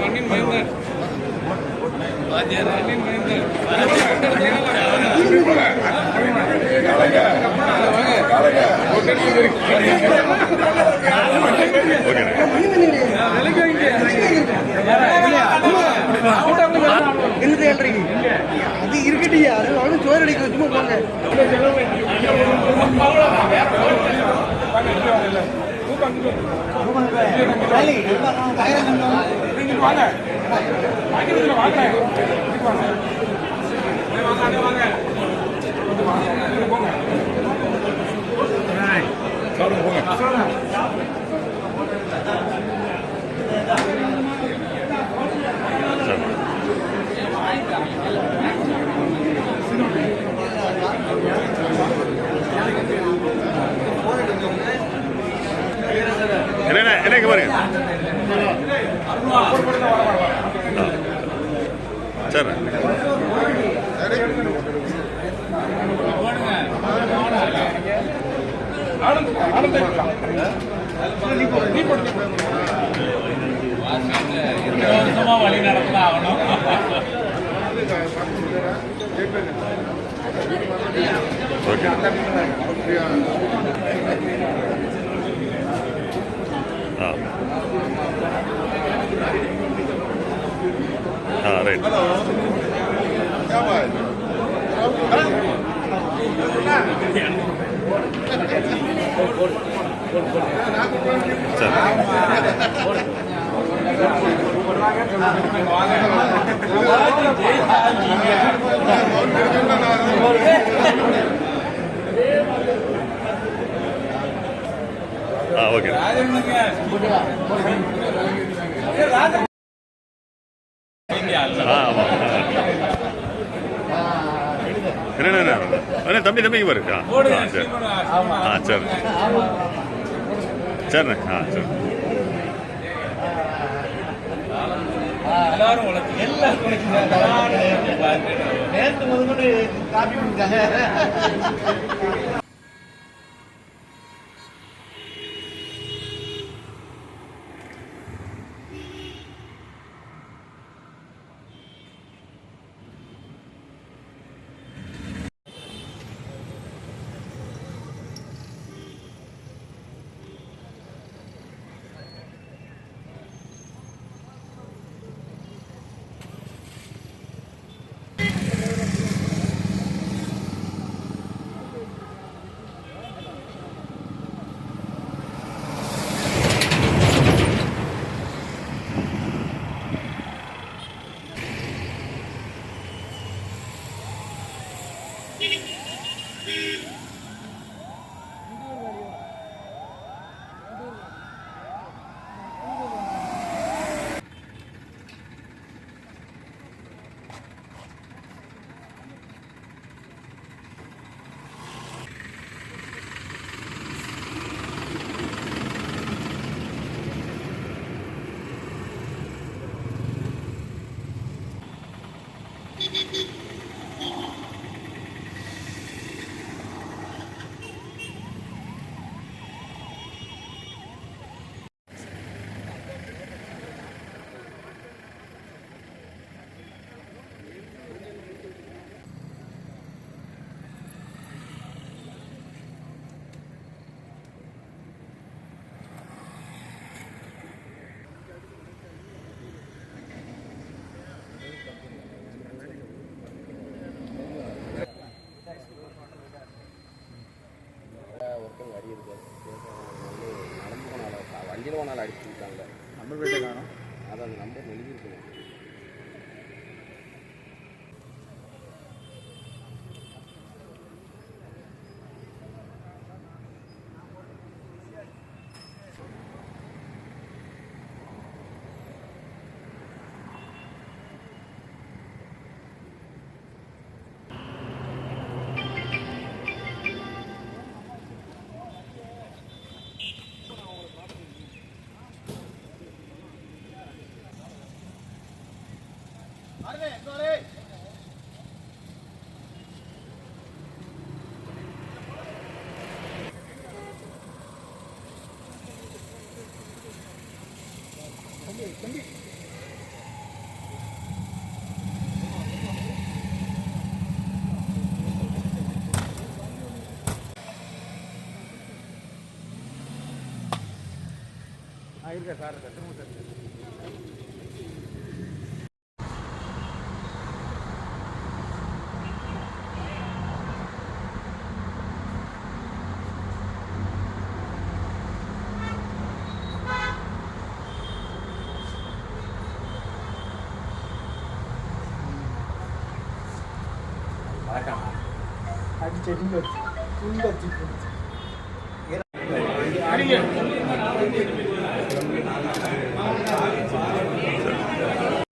மண்ணின் மயந்தர் என்னது ஏழ்றீங்க அது இருக்கட்டியா அது அவனு சோறு அடிக்க சும்மா போங்க என்ன பாருங்க சரி வழி நடத்தலாம் ஆகணும். ஓகே ரைட் ஓகே என்ன தம்பி தம்பிக்கு பாருக்கா சரி சரி சரிண்ணே சரி எல்லாரும் நேற்று முதல்கொண்டு காப்பி பண்ணிட்டாங்க. வண்டியில் போனால் அடிச்சு விட்டாங்க. நம்பர் பிளேட்டை காணும். அதான் அந்த நம்பர் எழுதியிருக்கணும். இருக்கா சார் திரும்ப சார் அது செடிங்க